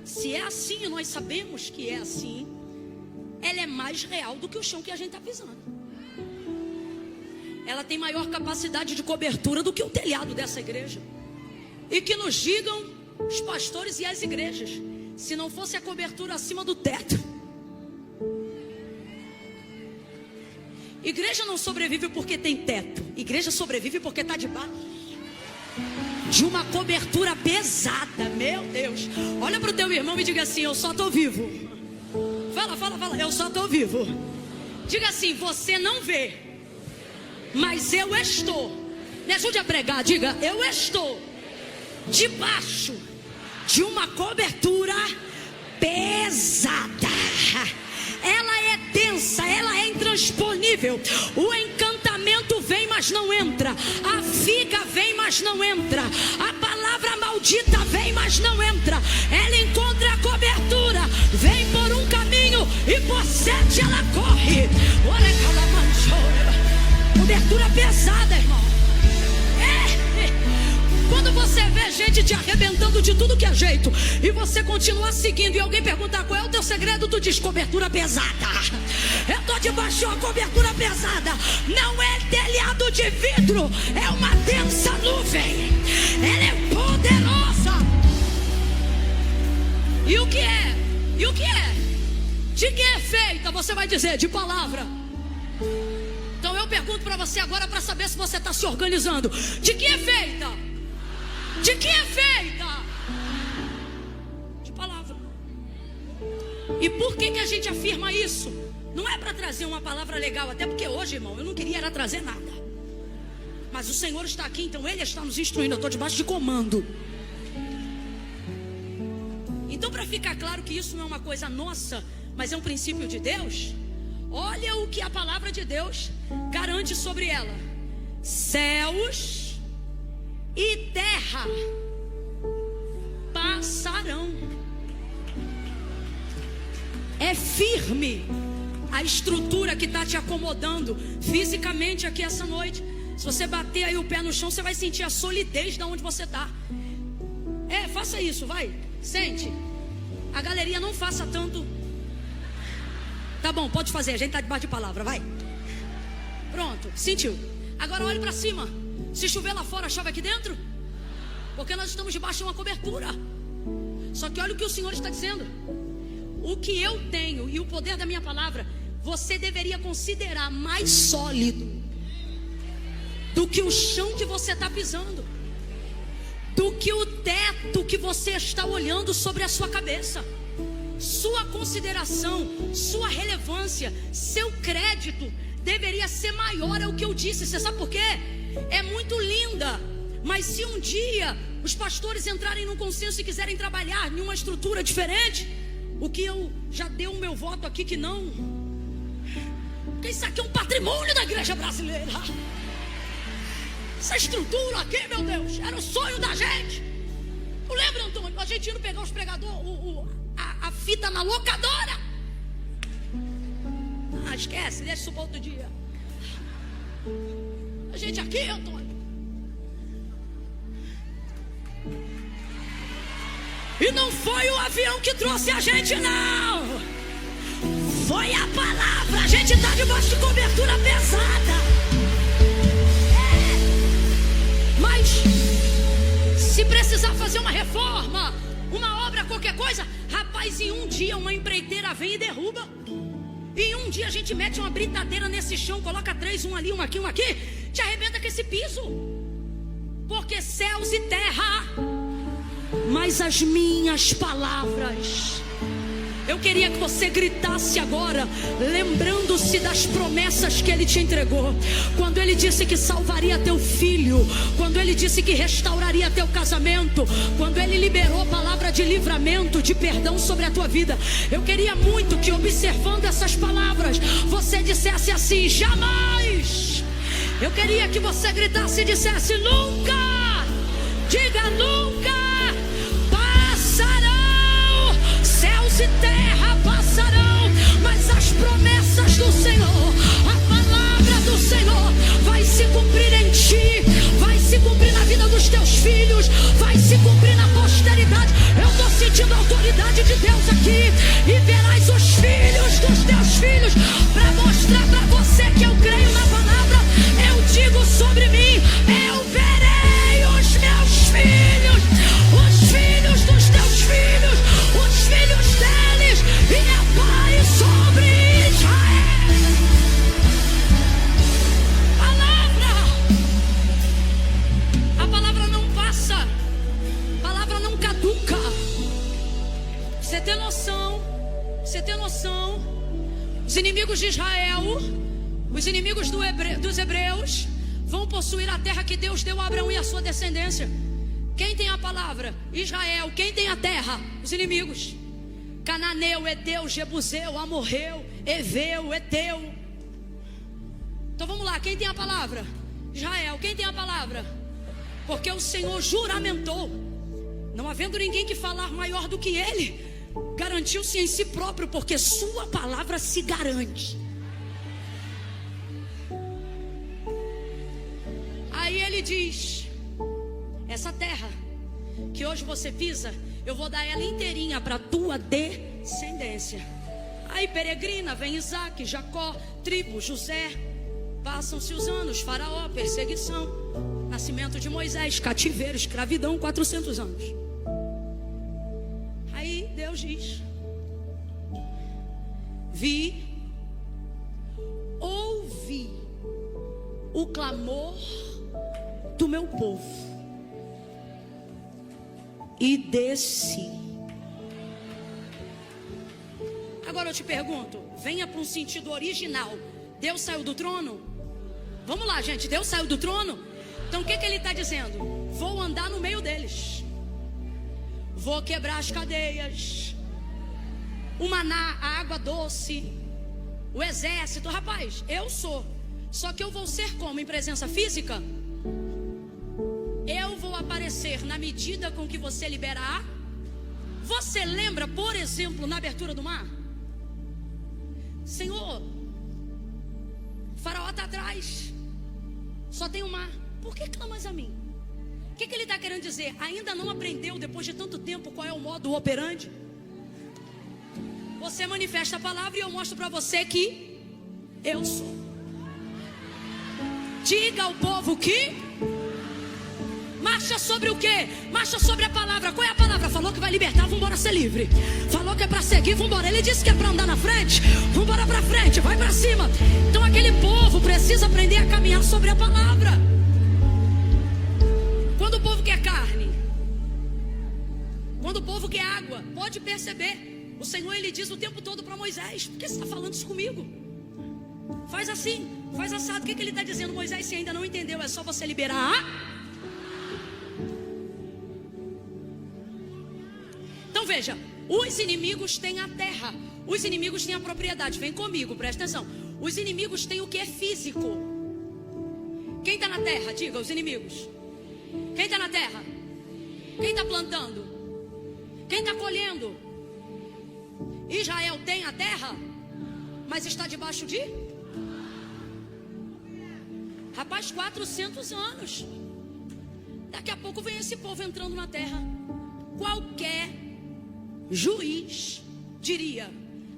Se é assim, e nós sabemos que é assim, ela é mais real do que o chão que a gente está pisando. Ela tem maior capacidade de cobertura do que o telhado dessa igreja. E que nos digam os pastores e as igrejas, Se não fosse a cobertura acima do teto. Igreja não sobrevive porque tem teto. Igreja sobrevive porque está debaixo de uma cobertura pesada. Meu Deus. Olha para o teu irmão e diga assim: eu só estou vivo. Fala. Eu só estou vivo. Diga assim: você não vê, mas eu estou. Me ajude a pregar. Diga: eu estou debaixo de uma cobertura pesada. Ela é densa, ela é intransponível. O encantamento vem, mas não entra. A figa vem, mas não entra. A palavra maldita vem, mas não entra. Ela encontra a cobertura, vem por um caminho e por 7 ela corre. Olha aquela manchora. Cobertura pesada, irmão. Quando você vê gente te arrebentando de tudo que é jeito e você continua seguindo e alguém perguntar qual é o teu segredo, tu diz: cobertura pesada. Eu estou debaixo de uma cobertura pesada. Não é telhado de vidro, é uma densa nuvem. Ela é poderosa. E o que é? E o que é? De que é feita? Você vai dizer: de palavra. Então eu pergunto para você agora para saber se você está se organizando. De que é feita? De que é feita? De palavra. E por que a gente afirma isso? Não é para trazer uma palavra legal, até porque hoje, irmão, eu não queria era trazer nada. Mas o Senhor está aqui, então Ele está nos instruindo. Eu estou debaixo de comando. Então, para ficar claro que isso não é uma coisa nossa, mas é um princípio de Deus, olha o que a palavra de Deus garante sobre ela: céus e terra passarão. É firme a estrutura que está te acomodando fisicamente aqui essa noite. Se você bater aí o pé no chão, você vai sentir a solidez de onde você está. Faça isso, vai. Sente. A galeria não faça tanto. Tá bom, pode fazer, a gente está debaixo de palavra, vai. Pronto, sentiu. Agora olhe para cima. Se chover lá fora, chove aqui dentro? Porque nós estamos debaixo de uma cobertura. Só que olha o que o Senhor está dizendo: o que eu tenho e o poder da minha palavra, você deveria considerar mais sólido do que o chão que você está pisando, do que o teto que você está olhando sobre a sua cabeça. Sua consideração, sua relevância, seu crédito deveria ser maior. É o que eu disse. Você sabe por quê? É muito linda, mas se um dia os pastores entrarem num consenso e quiserem trabalhar em uma estrutura diferente, o que eu já dei o meu voto aqui que não, porque isso aqui é um patrimônio da igreja brasileira. Essa estrutura aqui, meu Deus, era o sonho da gente. Tu lembra, Antônio? A gente indo pegar os pregadores, a fita na locadora. Esquece, deixa isso para outro dia. A gente aqui, Antônio. E não foi o avião que trouxe a gente, não. Foi a palavra. A gente está debaixo de cobertura pesada. Mas se precisar fazer uma reforma, uma obra, qualquer coisa, rapaz, em um dia uma empreiteira vem e derruba. Em um dia a gente mete uma britadeira nesse chão, coloca 3, um ali, um aqui, te arrebenta com esse piso. Porque céus e terra, mas as minhas palavras. Eu queria que você gritasse agora, lembrando-se das promessas que Ele te entregou. Quando Ele disse que salvaria teu filho, quando Ele disse que restauraria teu casamento, quando Ele liberou a palavra de livramento, de perdão sobre a tua vida. Eu queria muito que, observando essas palavras, você dissesse assim: jamais. Eu queria que você gritasse e dissesse: nunca. Diga: nunca. Céus e terra passarão, mas as promessas do Senhor, a palavra do Senhor vai se cumprir em ti, vai se cumprir na vida dos teus filhos, vai se cumprir na posteridade. Eu estou sentindo a autoridade de Deus aqui. E verás os filhos dos teus filhos, para mostrar para você que eu creio na palavra. Eu digo sobre mim: eu verei os meus filhos, os filhos dos teus filhos, os filhos ter noção, os inimigos de Israel, os inimigos dos hebreus, vão possuir a terra que Deus deu a Abraão e a sua descendência. Quem tem a palavra? Israel. Quem tem a terra? Os inimigos. Cananeu, Eteu, Jebuseu, Amorreu, Eveu, Eteu. Então vamos lá, quem tem a palavra? Israel. Quem tem a palavra? Porque o Senhor juramentou, não havendo ninguém que falar maior do que Ele, garantiu-se em si próprio, porque sua palavra se garante. Aí Ele diz: essa terra que hoje você pisa, eu vou dar ela inteirinha para a tua descendência. Aí peregrina, vem Isaac, Jacó, tribo, José. Passam-se os anos, Faraó, perseguição, nascimento de Moisés, cativeiro, escravidão, 400 anos. Aí Deus diz: ouvi o clamor do meu povo e desci. Agora eu te pergunto, venha para um sentido original. Deus saiu do trono? Vamos lá, gente, Deus saiu do trono? Então o que Ele está dizendo? Vou andar no meio deles, vou quebrar as cadeias, o maná, a água doce, o exército. Rapaz, eu sou. Só que eu vou ser como? Em presença física? Eu vou aparecer na medida com que você liberar. Você lembra, por exemplo, na abertura do mar? Senhor, Faraó está atrás, só tem o mar. Por que clamas a mim? O que Ele está querendo dizer? Ainda não aprendeu, depois de tanto tempo, qual é o modo operandi? Você manifesta a palavra e eu mostro para você que eu sou. Diga ao povo que marcha sobre o quê? Marcha sobre a palavra. Qual é a palavra? Falou que vai libertar, vamos embora ser livre. Falou que é para seguir, vamos embora. Ele disse que é para andar na frente, vamos embora para frente, vai para cima. Então aquele povo precisa aprender a caminhar sobre a palavra. Quando o povo quer carne, quando o povo quer água, pode perceber, o Senhor Ele diz o tempo todo para Moisés: por que você está falando isso comigo? Faz assim, faz assado. O que Ele está dizendo? Moisés, se ainda não entendeu, é só você liberar. Então veja, os inimigos têm a terra, os inimigos têm a propriedade. Vem comigo, presta atenção. Os inimigos têm o que é físico. Quem está na terra? Diga, os inimigos. Quem está na terra? Quem está plantando? Quem está colhendo? Israel tem a terra, mas está debaixo de? Rapaz, 400 anos. Daqui a pouco vem esse povo entrando na terra. Qualquer juiz diria: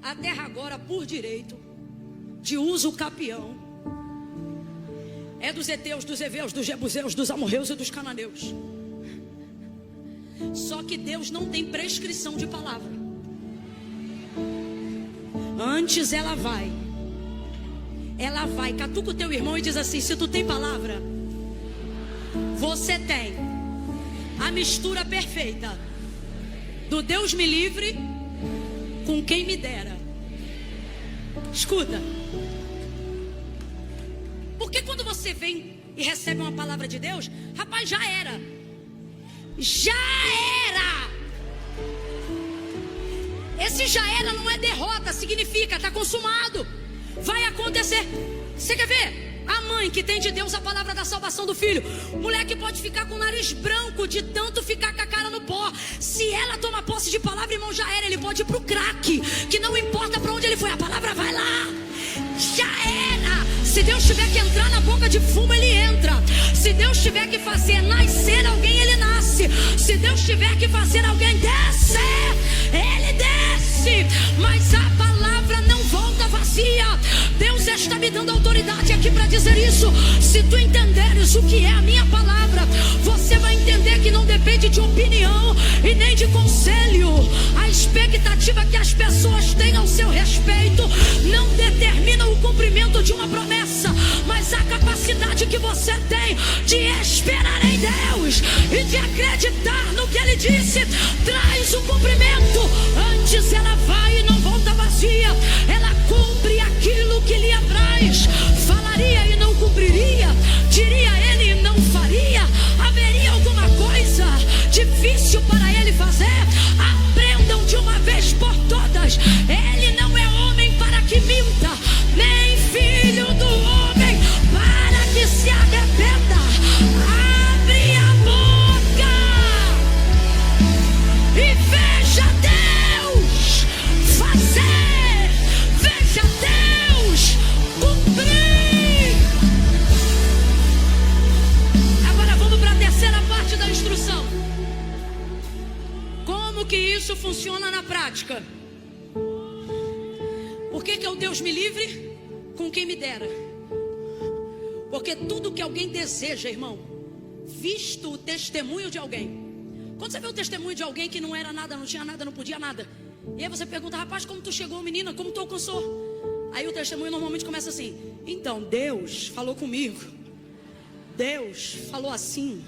a terra agora por direito de uso capião é dos heteus, dos heveus, dos jebuseus, dos amorreus e dos cananeus. Só que Deus não tem prescrição de palavra. Antes ela vai, catuca o teu irmão e diz assim: se tu tem palavra, você tem a mistura perfeita do Deus me livre com quem me dera. Escuta, porque quando você vem e recebe uma palavra de Deus, rapaz, já era. Esse já era não é derrota, significa está consumado, vai acontecer. Você quer ver? A mãe que tem de Deus a palavra da salvação do filho, o moleque pode ficar com o nariz branco de tanto ficar com a cara no pó. Se ela toma posse de palavra, irmão, já era. Ele pode ir pro crack, que não importa para onde ele foi, a palavra vai lá. Já era. Se Deus tiver que entrar na boca de fumo, ele entra. Se Deus tiver que fazer nascer alguém, ele nasce. Se Deus tiver que fazer alguém descer, ele desce. Mas a palavra não volta vazia. Deus está me dando autoridade aqui para dizer isso. Se tu entenderes o que é a minha palavra, você vai entender que não depende de opinião e nem de conselho. A expectativa que as pessoas têm ao seu respeito não determina o cumprimento de uma promessa, mas a capacidade que você tem de esperar em Deus e de acreditar no que Ele disse traz o cumprimento. antes ela vai e não volta vazia. Ela cumpre aquilo que lhe apraz. Falaria e não cumpriria, diria ele e não faria. Haveria alguma coisa difícil para ele fazer? Aprendam de uma vez por todas: ele não é homem para que minta, nem filho do homem para que se arrependa. Abre a boca e veja Deus fazer, veja Deus cumprir. Agora vamos para a terceira parte da instrução. Como que isso funciona na prática? Por que é o Deus me livre com quem me dera? Porque tudo que alguém deseja, irmão, visto o testemunho de alguém. Quando você vê o testemunho de alguém que não era nada, não tinha nada, não podia nada, e aí você pergunta: rapaz, como tu chegou, menina? Como tu alcançou? Aí o testemunho normalmente começa assim: então, Deus falou comigo. Deus falou assim.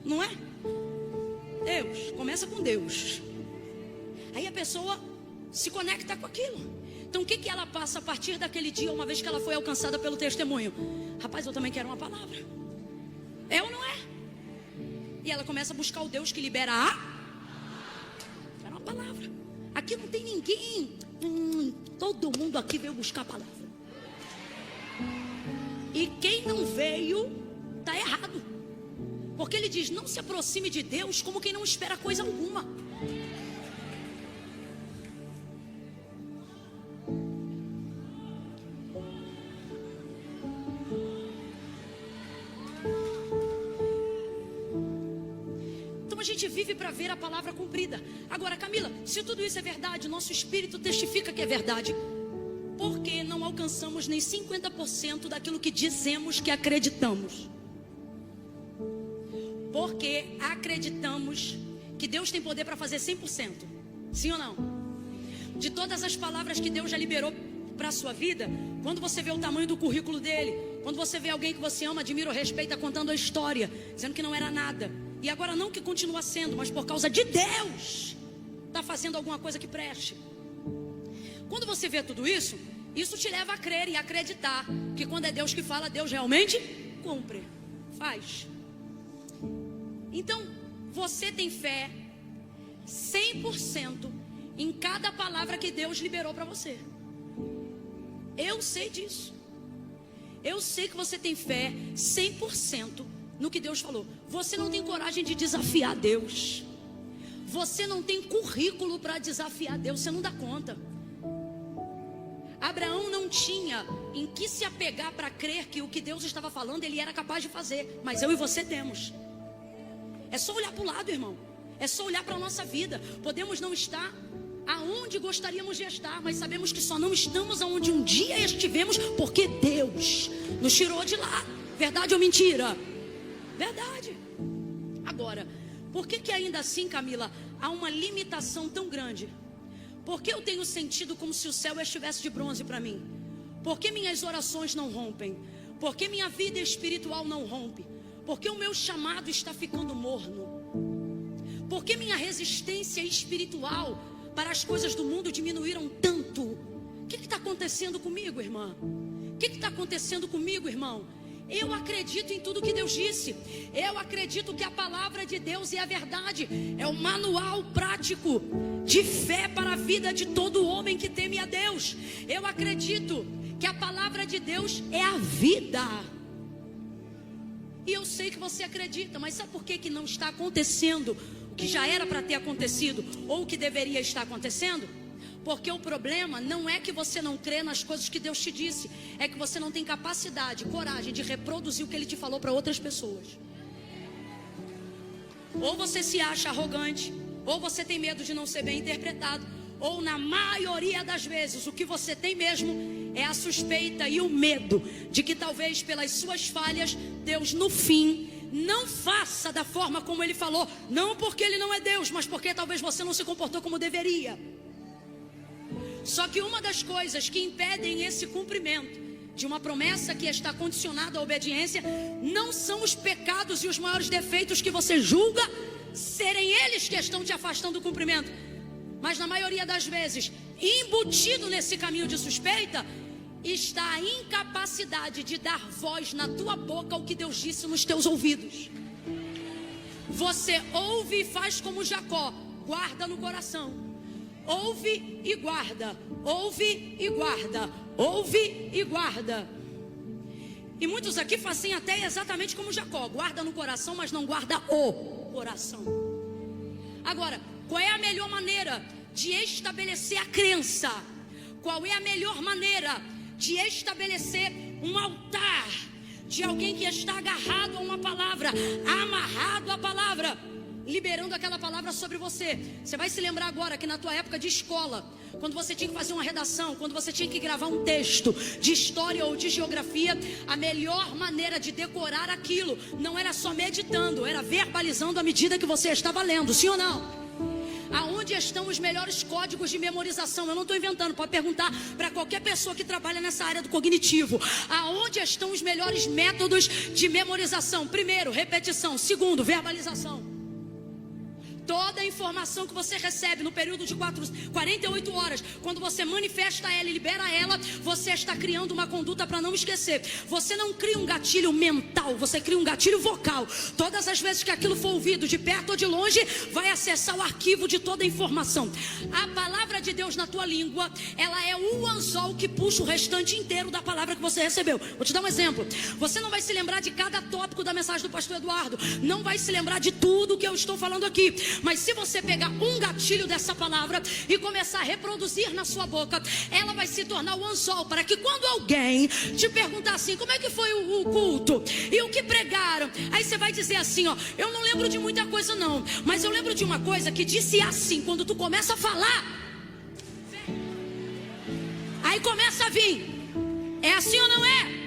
Não é? Deus, começa com Deus. Aí a pessoa se conecta com aquilo. Então o que ela passa a partir daquele dia, uma vez que ela foi alcançada pelo testemunho? Rapaz, eu também quero uma palavra. É ou não é? E ela começa a buscar o Deus que libera quero uma palavra. Aqui não tem ninguém. Todo mundo aqui veio buscar a palavra. E quem não veio está errado. Porque ele diz: não se aproxime de Deus como quem não espera coisa alguma. Então a gente vive para ver a palavra cumprida. Agora, Camila, se tudo isso é verdade, nosso espírito testifica que é verdade, por que não alcançamos nem 50% daquilo que dizemos que acreditamos? Porque acreditamos que Deus tem poder para fazer 100%. Sim ou não? De todas as palavras que Deus já liberou para a sua vida, quando você vê o tamanho do currículo dele, quando você vê alguém que você ama, admira ou respeita, contando a história, dizendo que não era nada, e agora não que continua sendo, mas por causa de Deus está fazendo alguma coisa que preste. Quando você vê tudo isso, isso te leva a crer e acreditar que quando é Deus que fala, Deus realmente cumpre, faz. Então, você tem fé 100% em cada palavra que Deus liberou para você. Eu sei disso. Eu sei que você tem fé 100% no que Deus falou. Você não tem coragem de desafiar Deus. Você não tem currículo para desafiar Deus. Você não dá conta. Abraão não tinha em que se apegar para crer que o que Deus estava falando ele era capaz de fazer. Mas eu e você temos. É só olhar para o lado, irmão. É só olhar para a nossa vida. Podemos não estar aonde gostaríamos de estar, mas sabemos que só não estamos aonde um dia estivemos porque Deus nos tirou de lá. Verdade ou mentira? Verdade. Agora, por que ainda assim, Camila, há uma limitação tão grande? Por que eu tenho sentido como se o céu estivesse de bronze para mim? Por que minhas orações não rompem? Por que minha vida espiritual não rompe? Por que o meu chamado está ficando morno? Por que minha resistência espiritual para as coisas do mundo diminuíram tanto? O que está acontecendo comigo, irmã? O que está acontecendo comigo, irmão? Eu acredito em tudo que Deus disse. Eu acredito que a palavra de Deus é a verdade. É o manual prático de fé para a vida de todo homem que teme a Deus. Eu acredito que a palavra de Deus é a vida. E eu sei que você acredita, mas sabe por que não está acontecendo o que já era para ter acontecido ou o que deveria estar acontecendo? Porque o problema não é que você não crê nas coisas que Deus te disse, é que você não tem capacidade, coragem de reproduzir o que Ele te falou para outras pessoas. Ou você se acha arrogante, ou você tem medo de não ser bem interpretado, ou na maioria das vezes o que você tem mesmo é a suspeita e o medo de que talvez pelas suas falhas Deus no fim não faça da forma como Ele falou. Não porque Ele não é Deus, mas porque talvez você não se comportou como deveria. Só que uma das coisas que impedem esse cumprimento de uma promessa que está condicionada à obediência não são os pecados e os maiores defeitos que você julga serem eles que estão te afastando do cumprimento. Mas na maioria das vezes, embutido nesse caminho de suspeita, está a incapacidade de dar voz na tua boca ao que Deus disse nos teus ouvidos. Você ouve e faz como Jacó, guarda no coração. Ouve e guarda, ouve e guarda, ouve e guarda. E muitos aqui fazem até exatamente como Jacó, guarda no coração, mas não guarda o coração. Agora, qual é a melhor maneira de estabelecer a crença? Qual é a melhor maneira de estabelecer um altar de alguém que está agarrado a uma palavra, amarrado à palavra, liberando aquela palavra sobre você? Você vai se lembrar agora que na tua época de escola, quando você tinha que fazer uma redação, quando você tinha que gravar um texto de história ou de geografia, a melhor maneira de decorar aquilo não era só meditando, era verbalizando à medida que você estava lendo, sim ou não? Aonde estão os melhores códigos de memorização? Eu não estou inventando, pode perguntar para qualquer pessoa que trabalha nessa área do cognitivo. Aonde estão os melhores métodos de memorização? Primeiro, repetição. Segundo, verbalização. Toda a informação que você recebe no período de 48 horas, quando você manifesta ela e libera ela, você está criando uma conduta para não esquecer. Você não cria um gatilho mental, você cria um gatilho vocal. Todas as vezes que aquilo for ouvido, de perto ou de longe, vai acessar o arquivo de toda a informação. A palavra de Deus na tua língua, ela é o anzol que puxa o restante inteiro da palavra que você recebeu. Vou te dar um exemplo. Você não vai se lembrar de cada tópico da mensagem do pastor Eduardo, não vai se lembrar de tudo que eu estou falando aqui. Mas se você pegar um gatilho dessa palavra e começar a reproduzir na sua boca, ela vai se tornar o anzol para que quando alguém te perguntar assim, como é que foi o culto? E o que pregaram? Aí você vai dizer assim, ó, eu não lembro de muita coisa não, mas eu lembro de uma coisa que disse assim. Quando tu começa a falar, aí começa a vir. É assim ou não é?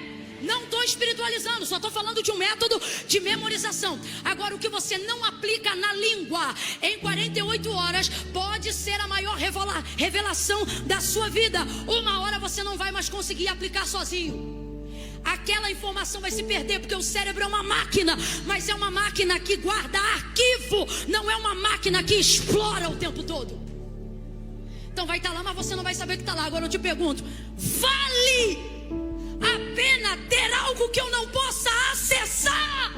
Não estou espiritualizando, só estou falando de um método de memorização. Agora, o que você não aplica na língua em 48 horas pode ser a maior revelação da sua vida. Uma hora você não vai mais conseguir aplicar sozinho. Aquela informação vai se perder, porque o cérebro é uma máquina, mas é uma máquina que guarda arquivo, não é uma máquina que explora o tempo todo. Então vai estar lá, mas você não vai saber que está lá. Agora eu te pergunto, vale a pena ter algo que eu não possa acessar?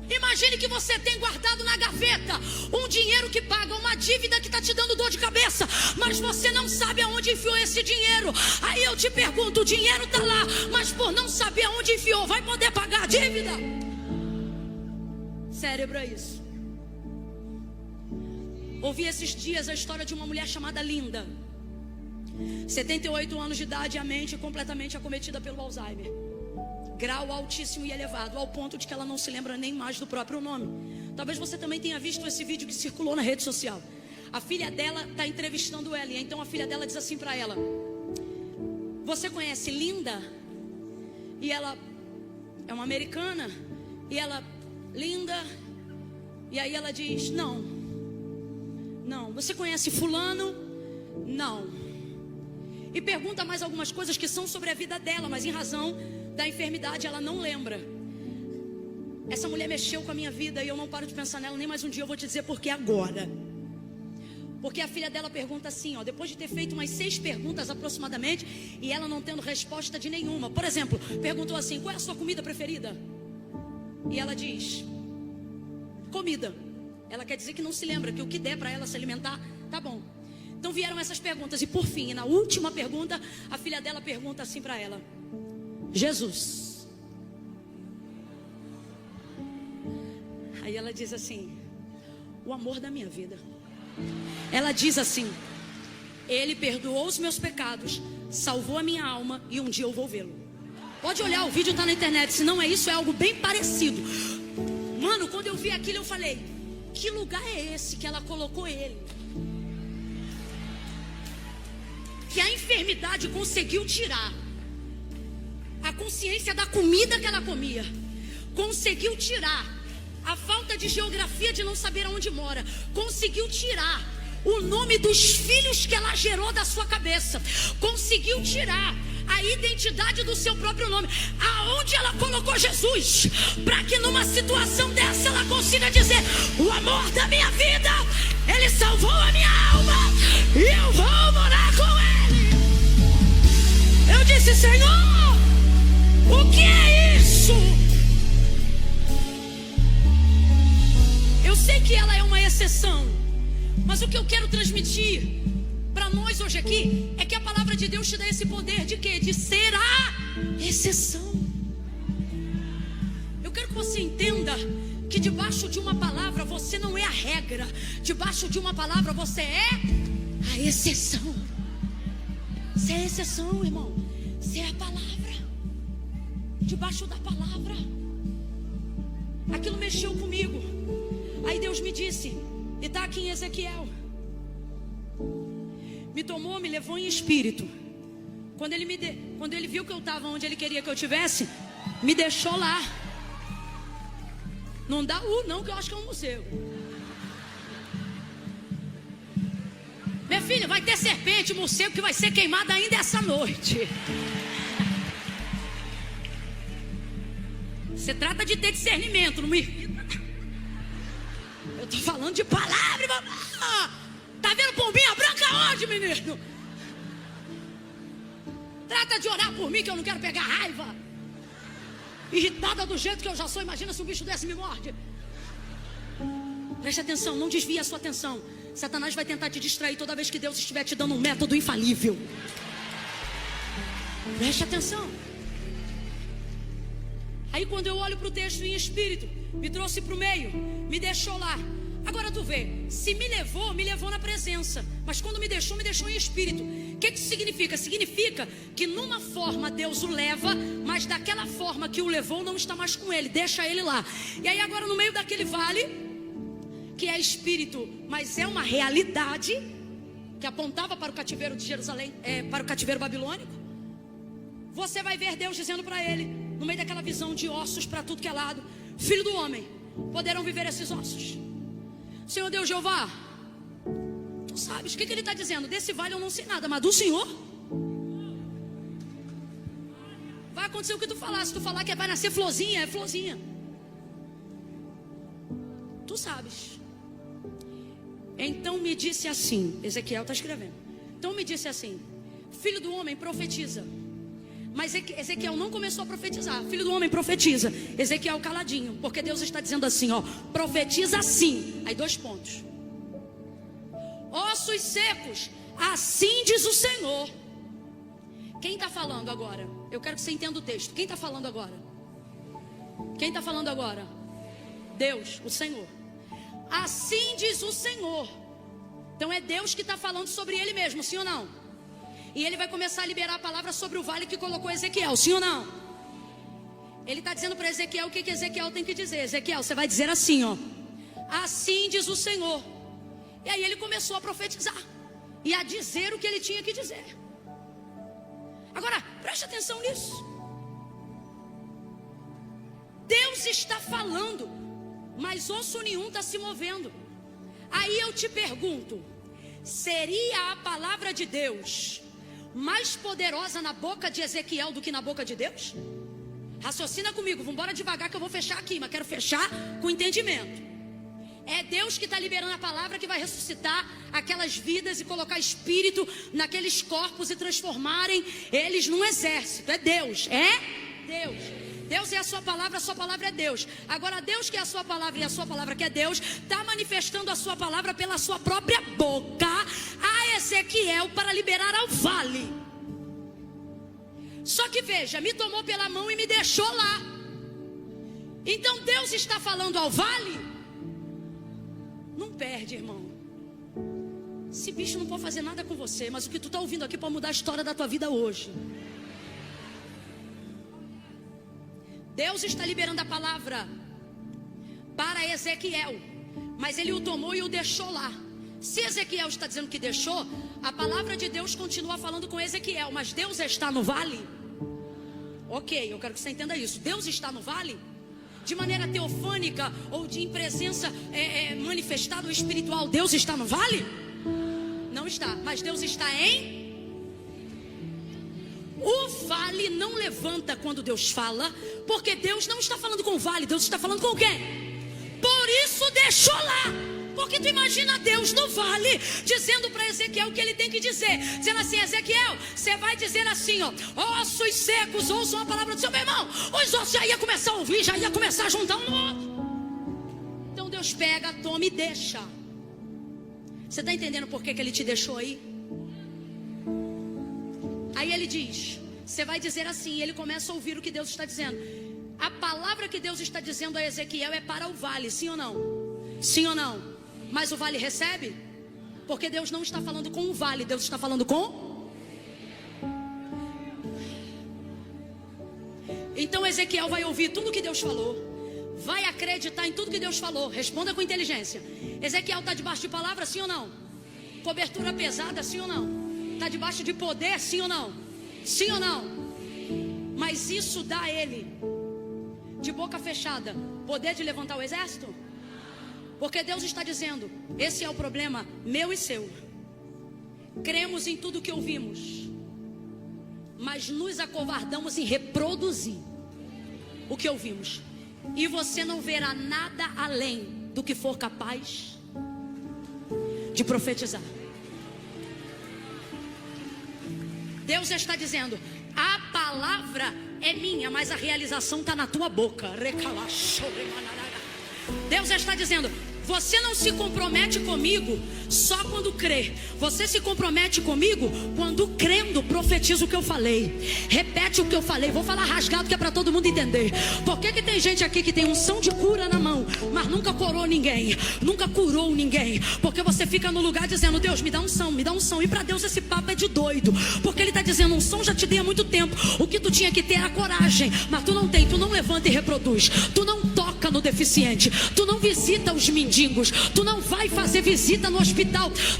Imagine que você tem guardado na gaveta um dinheiro que paga uma dívida que está te dando dor de cabeça, mas você não sabe aonde enfiou esse dinheiro. Aí eu te pergunto, o dinheiro está lá, mas por não saber aonde enfiou, vai poder pagar a dívida? Cérebro é isso. Ouvi esses dias a história de uma mulher chamada Linda, 78 anos de idade, a mente completamente acometida pelo Alzheimer, grau altíssimo e elevado, ao ponto de que ela não se lembra nem mais do próprio nome. Talvez você também tenha visto esse vídeo que circulou na rede social. A filha dela está entrevistando ela, e então a filha dela diz assim para ela, você conhece Linda? E ela é uma americana, e ela, Linda, e aí ela diz, não. Você conhece fulano? Não. E pergunta mais algumas coisas que são sobre a vida dela, mas em razão da enfermidade ela não lembra. Essa mulher mexeu com a minha vida e eu não paro de pensar nela nem mais um dia. Eu vou te dizer por que agora. Porque a filha dela pergunta assim, ó, depois de ter feito umas 6 perguntas aproximadamente, e ela não tendo resposta de nenhuma. Por exemplo, perguntou assim, qual é a sua comida preferida? E ela diz, comida. Ela quer dizer que não se lembra, que o que der para ela se alimentar, tá bom. Então vieram essas perguntas e por fim, na última pergunta, a filha dela pergunta assim para ela, Jesus. Aí ela diz assim, o amor da minha vida. Ela diz assim, ele perdoou os meus pecados, salvou a minha alma e um dia eu vou vê-lo. Pode olhar, o vídeo está na internet, se não é isso, é algo bem parecido. Mano, quando eu vi aquilo eu falei, que lugar é esse que ela colocou ele? Que a enfermidade conseguiu tirar a consciência da comida que ela comia, conseguiu tirar a falta de geografia de não saber aonde mora, conseguiu tirar o nome dos filhos que ela gerou da sua cabeça, conseguiu tirar a identidade do seu próprio nome, aonde ela colocou Jesus, para que numa situação dessa ela consiga dizer: o amor da minha vida, Ele salvou a minha alma, e eu vou morar com Ele. Eu disse: Senhor, o que é isso? Eu sei que ela é uma exceção, mas o que eu quero transmitir para nós hoje aqui é que a palavra de Deus te dá esse poder de quê? De ser a exceção. Eu quero que você entenda que debaixo de uma palavra você não é a regra, debaixo de uma palavra você é a exceção. Você é a exceção, irmão. Você é a palavra. Debaixo da palavra. Aquilo mexeu comigo. Aí Deus me disse, e está aqui em Ezequiel: me tomou, me levou em espírito. Quando ele viu que eu estava onde Ele queria que eu estivesse, me deixou lá. Não dá não, que eu acho que é um museu. Minha filha, vai ter serpente, morcego que vai ser queimado ainda essa noite. Você trata de ter discernimento, não me irrita. Eu estou falando de palavra, irmão. Tá vendo pombinha branca onde, menino? Trata de orar por mim, que eu não quero pegar raiva. Irritada do jeito que eu já sou, imagina se um bicho desse me morde. Preste atenção, não desvie a sua atenção. Satanás vai tentar te distrair toda vez que Deus estiver te dando um método infalível. Preste atenção. Aí quando eu olho para o texto em espírito, me trouxe para o meio, me deixou lá. Agora tu vê, se me levou na presença. Mas quando me deixou em espírito. O que isso significa? Significa que numa forma Deus o leva, mas daquela forma que o levou não está mais com ele, deixa ele lá. E aí agora no meio daquele vale, que é espírito, mas é uma realidade, que apontava para o cativeiro de Jerusalém, para o cativeiro babilônico. Você vai ver Deus dizendo para ele, no meio daquela visão de ossos para tudo que é lado: filho do homem, poderão viver esses ossos? Senhor Deus Jeová, tu sabes o que ele está dizendo? Desse vale eu não sei nada, mas do Senhor vai acontecer o que tu falar. Se tu falar que vai nascer florzinha, é florzinha. Tu sabes. Então me disse assim, Ezequiel está escrevendo. Então me disse assim: filho do homem, profetiza. Mas Ezequiel não começou a profetizar. Filho do homem, profetiza. Ezequiel caladinho, porque Deus está dizendo assim, ó: profetiza assim. Aí 2 pontos. Ossos secos, assim diz o Senhor. Quem está falando agora? Eu quero que você entenda o texto. Quem está falando agora? Quem está falando agora? Deus, o Senhor. Assim diz o Senhor. Então é Deus que está falando sobre Ele mesmo, sim ou não? E Ele vai começar a liberar a palavra sobre o vale que colocou Ezequiel, sim ou não? Ele está dizendo para Ezequiel o que Ezequiel tem que dizer. Ezequiel, você vai dizer assim, ó: assim diz o Senhor. E aí ele começou a profetizar e a dizer o que ele tinha que dizer. Agora, preste atenção nisso. Deus está falando, mas osso nenhum está se movendo. Aí eu te pergunto: seria a palavra de Deus mais poderosa na boca de Ezequiel do que na boca de Deus? Raciocina comigo, vamos embora devagar que eu vou fechar aqui, mas quero fechar com entendimento. É Deus que está liberando a palavra que vai ressuscitar aquelas vidas e colocar espírito naqueles corpos e transformarem eles num exército. É Deus, Deus. Deus é a sua palavra é Deus. Agora Deus que é a sua palavra e a sua palavra que é Deus, está manifestando a sua palavra pela sua própria boca a Ezequiel para liberar ao vale. Só que veja, me tomou pela mão e me deixou lá. Então Deus está falando ao vale? Não perde, irmão. Esse bicho não pode fazer nada com você, mas o que tu está ouvindo aqui pode mudar a história da tua vida hoje. Deus está liberando a palavra para Ezequiel, mas ele o tomou e o deixou lá. Se Ezequiel está dizendo que deixou, a palavra de Deus continua falando com Ezequiel, mas Deus está no vale? Ok, eu quero que você entenda isso. Deus está no vale? De maneira teofânica ou de em presença manifestada ou espiritual, Deus está no vale? Não está, mas Deus está em... O vale não levanta quando Deus fala, porque Deus não está falando com o vale, Deus está falando com quem? Por isso deixou lá. Porque tu imagina Deus no vale dizendo para Ezequiel o que ele tem que dizer, dizendo assim: Ezequiel, você vai dizer assim, ó, ossos secos, ouçam a palavra do seu. Meu irmão, os ossos já ia começar a ouvir, já ia começar a juntar um no outro. Então Deus pega, toma e deixa. Você está entendendo por que ele te deixou aí? Aí ele diz, você vai dizer assim, e ele começa a ouvir o que Deus está dizendo. A palavra que Deus está dizendo a Ezequiel é para o vale, sim ou não? Sim ou não? Mas o vale recebe? Porque Deus não está falando com o vale, Deus está falando com... Então Ezequiel vai ouvir tudo que Deus falou, vai acreditar em tudo que Deus falou. Responda com inteligência. Ezequiel está debaixo de palavra, sim ou não? Cobertura pesada, sim ou não? Está debaixo de poder, sim ou não? Sim ou não? Mas isso dá a ele, de boca fechada, poder de levantar o exército? Porque Deus está dizendo, esse é o problema meu e seu. Cremos em tudo que ouvimos, mas nos acovardamos em reproduzir o que ouvimos. E você não verá nada além do que for capaz de profetizar. Deus está dizendo, a palavra é minha, mas a realização está na tua boca. Deus está dizendo, você não se compromete comigo só quando crê. Você se compromete comigo quando crendo profetiza o que eu falei. Repete o que eu falei. Vou falar rasgado que é para todo mundo entender. Por que tem gente aqui que tem unção de cura na mão, mas nunca curou ninguém? Nunca curou ninguém. Porque você fica no lugar dizendo, Deus, me dá unção, me dá unção. E para Deus esse papo é de doido. Porque Ele está dizendo, unção já te dei há muito tempo. O que tu tinha que ter era coragem. Mas tu não tem, tu não levanta e reproduz. Tu não toca no deficiente. Tu não visita os mendigos. Tu não vai fazer visita no hospital.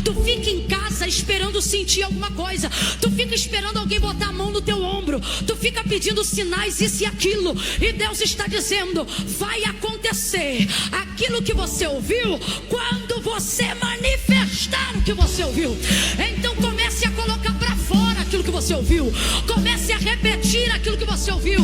Tu fica em casa esperando sentir alguma coisa. Tu fica esperando alguém botar a mão no teu ombro. Tu fica pedindo sinais, isso e aquilo. E Deus está dizendo, vai acontecer aquilo que você ouviu quando você manifestar o que você ouviu. Então comece a colocar para fora aquilo que você ouviu. Comece a repetir aquilo que você ouviu.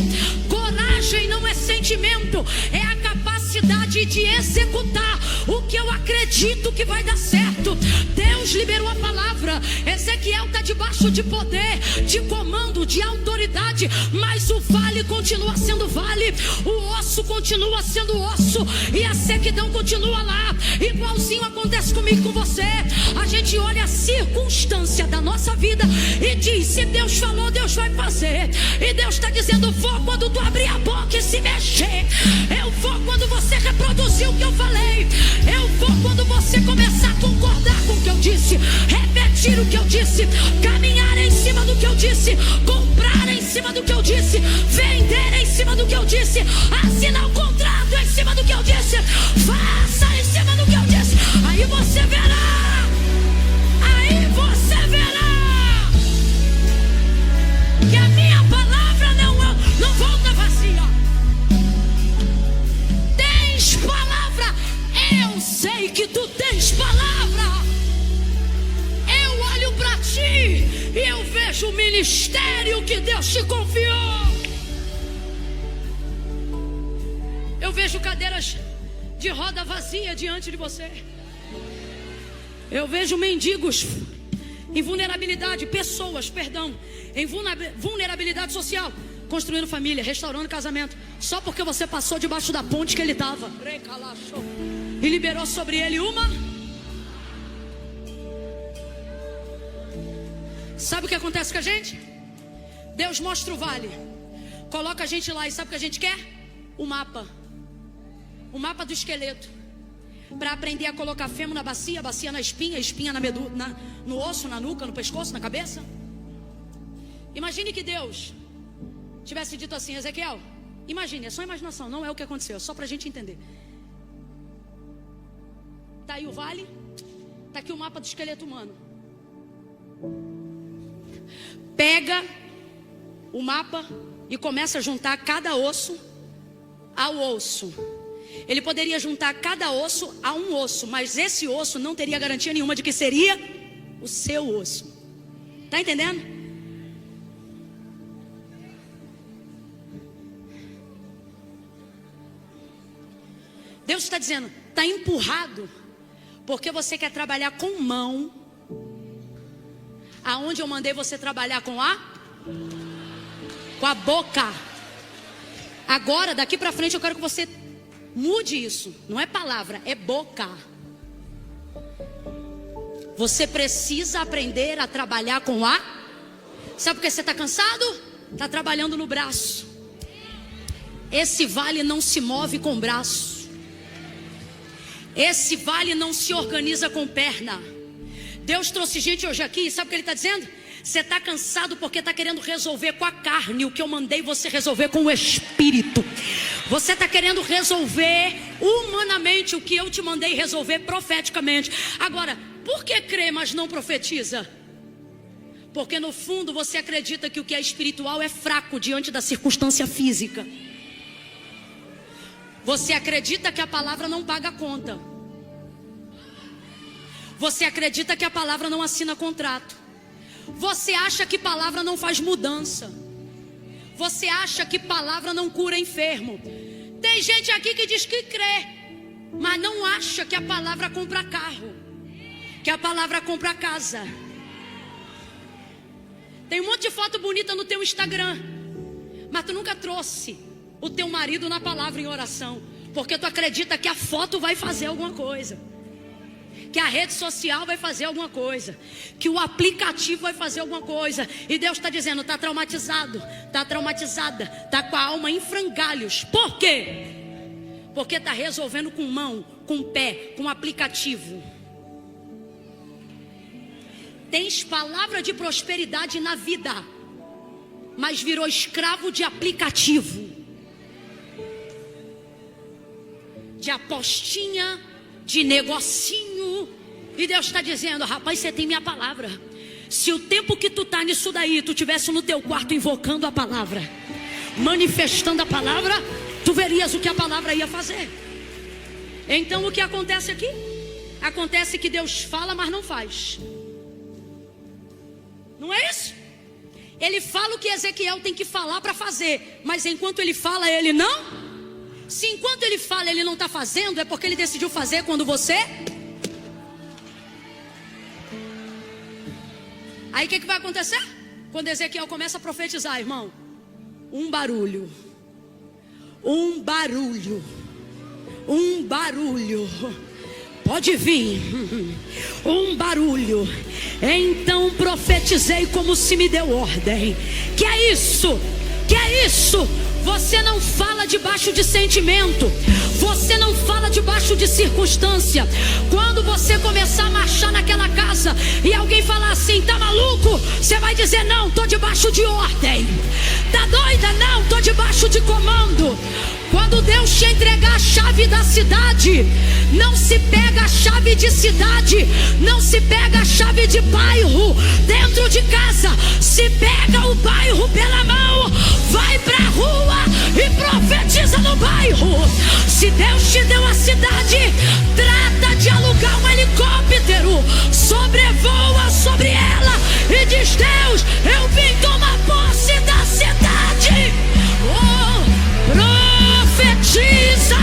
Coragem não é sentimento, é a capacidade de executar o que eu acredito que vai dar certo. Deus liberou a palavra. Ezequiel está debaixo de poder, de comando, de autoridade, mas o vale continua sendo vale, o osso continua sendo osso, e a sequidão continua lá. Igualzinho acontece comigo e com você. A gente olha a circunstância da nossa vida e diz, se Deus falou, Deus vai fazer. E Deus está dizendo, vou quando tu abrir a boca e se mexer. Eu vou quando você reproduzir o que eu falei. Eu vou quando você começar a concordar com o que eu disse, repetir o que eu disse, caminhar em cima do que eu disse, comprar em cima do que eu disse, vender em cima do que eu disse, assinar o contrato em cima do que eu disse, faça em cima do que eu disse. Aí você verá, aí você verá que a minha palavra não volta vazia. Tens palavra. Eu sei que tu tens palavra. Eu olho para ti e eu vejo o ministério que Deus te confiou. Eu vejo cadeiras de roda vazia diante de você. Eu vejo mendigos em vulnerabilidade, pessoas, perdão, em vulnerabilidade social, construindo família, restaurando casamento, só porque você passou debaixo da ponte que ele estava e liberou sobre ele uma. Sabe o que acontece com a gente? Deus mostra o vale, coloca a gente lá, e sabe o que a gente quer? O mapa do esqueleto, para aprender a colocar fêmur na bacia, bacia na espinha, espinha no osso, na nuca, no pescoço, na cabeça. Imagine que Deus tivesse dito assim, Ezequiel, imagine, é só imaginação, não é o que aconteceu, é só para a gente entender. Está aí o vale, está aqui o mapa do esqueleto humano. Pega o mapa e começa a juntar cada osso ao osso. Ele poderia juntar cada osso a um osso, mas esse osso não teria garantia nenhuma de que seria o seu osso. Está entendendo? Deus está dizendo, está empurrado, porque você quer trabalhar com mão, aonde eu mandei você trabalhar com a boca. Agora, daqui para frente, eu quero que você mude isso. Não é palavra, é boca. Você precisa aprender a trabalhar com a... Sabe por que você está cansado? Está trabalhando no braço. Esse vale não se move com braço. Esse vale não se organiza com perna. Deus trouxe gente hoje aqui, sabe o que Ele está dizendo? Você está cansado porque está querendo resolver com a carne o que eu mandei você resolver com o Espírito. Você está querendo resolver humanamente o que eu te mandei resolver profeticamente. Agora, por que crê, mas não profetiza? Porque no fundo você acredita que o que é espiritual é fraco diante da circunstância física. Você acredita que a palavra não paga a conta. Você acredita que a palavra não assina contrato. Você acha que palavra não faz mudança. Você acha que palavra não cura enfermo. Tem gente aqui que diz que crê, mas não acha que a palavra compra carro, que a palavra compra casa. Tem um monte de foto bonita no teu Instagram, mas tu nunca trouxe o teu marido na palavra em oração, porque tu acredita que a foto vai fazer alguma coisa, que a rede social vai fazer alguma coisa, que o aplicativo vai fazer alguma coisa. E Deus está dizendo, está traumatizado, está traumatizada, está com a alma em frangalhos. Por quê? Porque está resolvendo com mão, com pé, com aplicativo. Tens palavra de prosperidade na vida, mas virou escravo de aplicativo, de apostinha, de negocinho. E Deus está dizendo, rapaz, você tem minha palavra. Se o tempo que tu está nisso daí, tu tivesse no teu quarto invocando a palavra, manifestando a palavra, tu verias o que a palavra ia fazer. Então o que acontece aqui? Acontece que Deus fala, mas não faz. Não é isso? Ele fala o que Ezequiel tem que falar para fazer, mas enquanto ele fala, ele não. Se enquanto ele fala, ele não está fazendo, é porque ele decidiu fazer quando você... Aí o que vai acontecer? Quando Ezequiel começa a profetizar, irmão, um barulho, pode vir, um barulho. Então profetizei como se me deu ordem. Que é isso? Que é isso? Você não fala debaixo de sentimento. Você não fala debaixo de circunstância. Quando você começar a marchar naquela casa e alguém falar assim, tá maluco? Você vai dizer, não, tô debaixo de ordem. Tá doida? Não, tô debaixo de comando. Quando Deus te entregar a chave da cidade, não se pega a chave de cidade, não se pega a chave de bairro dentro de casa. Se pega o bairro pela mão, vai pra rua e profetiza no bairro. Se Deus te deu a cidade, trata de alugar um helicóptero, sobrevoa sobre ela e diz, Deus, eu vim tomar posse da cidade. Profetiza.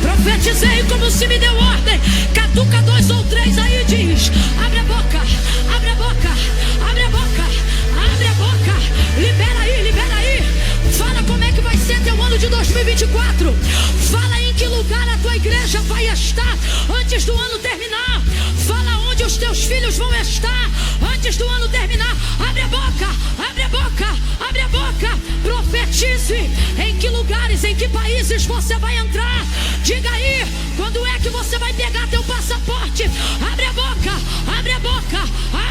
Profetizei como se me deu ordem. Catuca 2 ou 3 aí diz, abre a boca, abre a boca, abre a boca, abre a boca. Libera aí, libera aí. Fala como é que vai ser teu ano de 2024. Fala em que lugar a tua igreja vai estar antes do ano terminar. Fala onde os teus filhos vão estar antes do ano terminar. Abre a boca, abre a boca, abre a boca. Profetize em que lugares, em que países você vai entrar. Diga aí, quando é que você vai pegar teu passaporte. Abre a boca, abre a boca,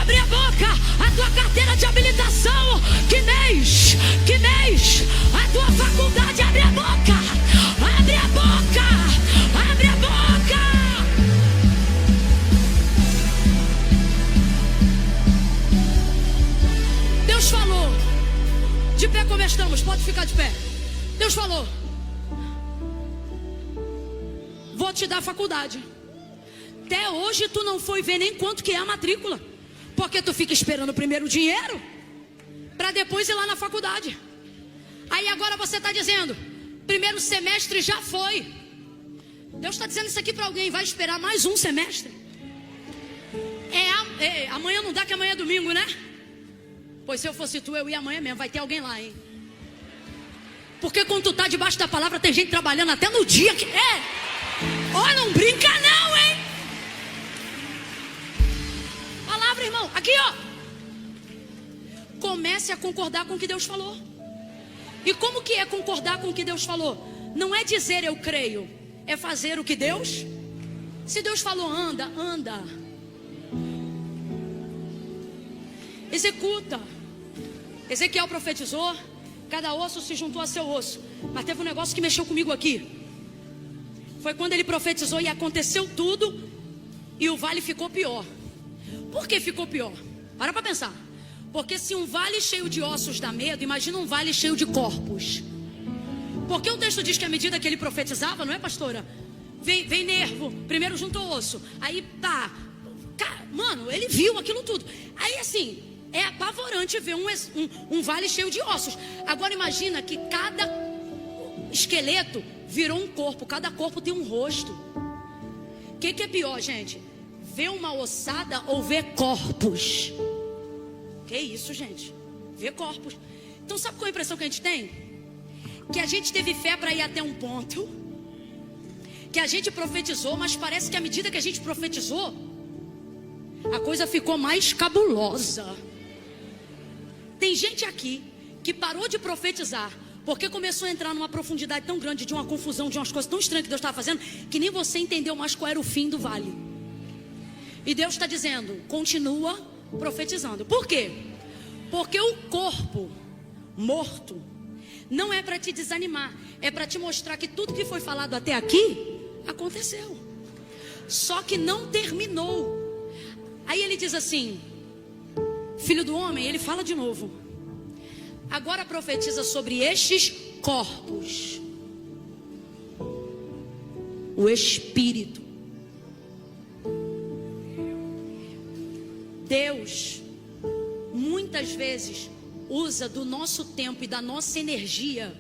abre a boca. A tua carteira de habilitação. Que mês, que mês. A tua faculdade, abre a boca, abre a boca, abre a boca. Deus falou. De pé como estamos, pode ficar de pé. Deus falou, vou te dar faculdade. Até hoje tu não foi ver nem quanto que é a matrícula, porque tu fica esperando primeiro o dinheiro para depois ir lá na faculdade. Aí agora você está dizendo, Primeiro semestre já foi. Deus está dizendo isso aqui para alguém. Vai esperar mais um semestre? Amanhã não dá, que amanhã é domingo, né? Pois se eu fosse tu, eu ia amanhã mesmo. Vai ter alguém lá, hein? Porque quando tu tá debaixo da palavra, tem gente trabalhando até no dia que... Ó, não brinca não, hein? Palavra, irmão. Aqui, ó. Comece a concordar com o que Deus falou. E como que é concordar com o que Deus falou? Não é dizer eu creio, é fazer o que Deus... Se Deus falou anda, anda. Executa. Ezequiel profetizou, cada osso se juntou a seu osso. Mas teve um negócio que mexeu comigo aqui. Foi quando ele profetizou e aconteceu tudo, e o vale ficou pior. Por que ficou pior? Para pensar. Porque se um vale cheio de ossos dá medo, imagina um vale cheio de corpos. Porque o texto diz que à medida que ele profetizava, não é, pastora? Vem nervo, primeiro juntou osso, aí tá. Mano, ele viu aquilo tudo. Aí assim, é apavorante ver um vale cheio de ossos. Agora imagina que cada esqueleto virou um corpo, cada corpo tem um rosto. O que é pior, gente? Ver uma ossada ou ver corpos? Que isso, gente? Ver corpos. Então sabe qual é a impressão que a gente tem? Que a gente teve fé para ir até um ponto, que a gente profetizou, mas parece que à medida que a gente profetizou, a coisa ficou mais cabulosa. Tem gente aqui que parou de profetizar porque começou a entrar numa profundidade tão grande, de uma confusão, de umas coisas tão estranhas que Deus estava fazendo, que nem você entendeu mais qual era o fim do vale. E Deus está dizendo, continua profetizando. Por quê? Porque o corpo morto não é para te desanimar, é para te mostrar que tudo que foi falado até aqui aconteceu, só que não terminou. Aí ele diz assim, filho do homem, ele fala de novo, agora profetiza sobre estes corpos, o Espírito. Deus muitas vezes usa do nosso tempo e da nossa energia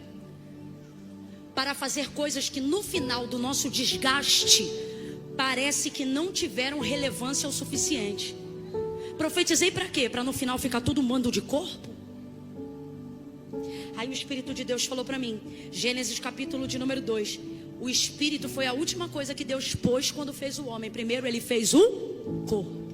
para fazer coisas que no final do nosso desgaste parece que não tiveram relevância o suficiente. Profetizei para quê? Para no final ficar tudo um bando de corpo? Aí o Espírito de Deus falou para mim, Gênesis capítulo de número 2, o Espírito foi a última coisa que Deus pôs quando fez o homem. Primeiro ele fez o corpo,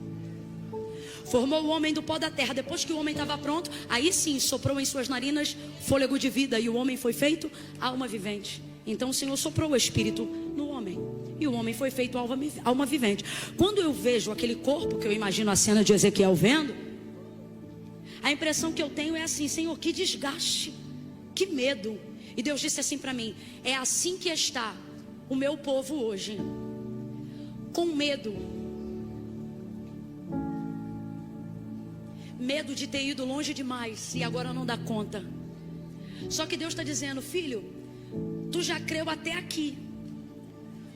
formou o homem do pó da terra. Depois que o homem estava pronto, aí sim soprou em suas narinas fôlego de vida, e o homem foi feito alma vivente. Então o Senhor soprou o Espírito no homem, e o homem foi feito alma vivente. Quando eu vejo aquele corpo, que eu imagino a cena de Ezequiel vendo, a impressão que eu tenho é assim, Senhor, que desgaste, que medo. E Deus disse assim para mim, é assim que está o meu povo hoje, com medo. Medo de ter ido longe demais e agora não dá conta. Só que Deus está dizendo, filho, tu já creu até aqui.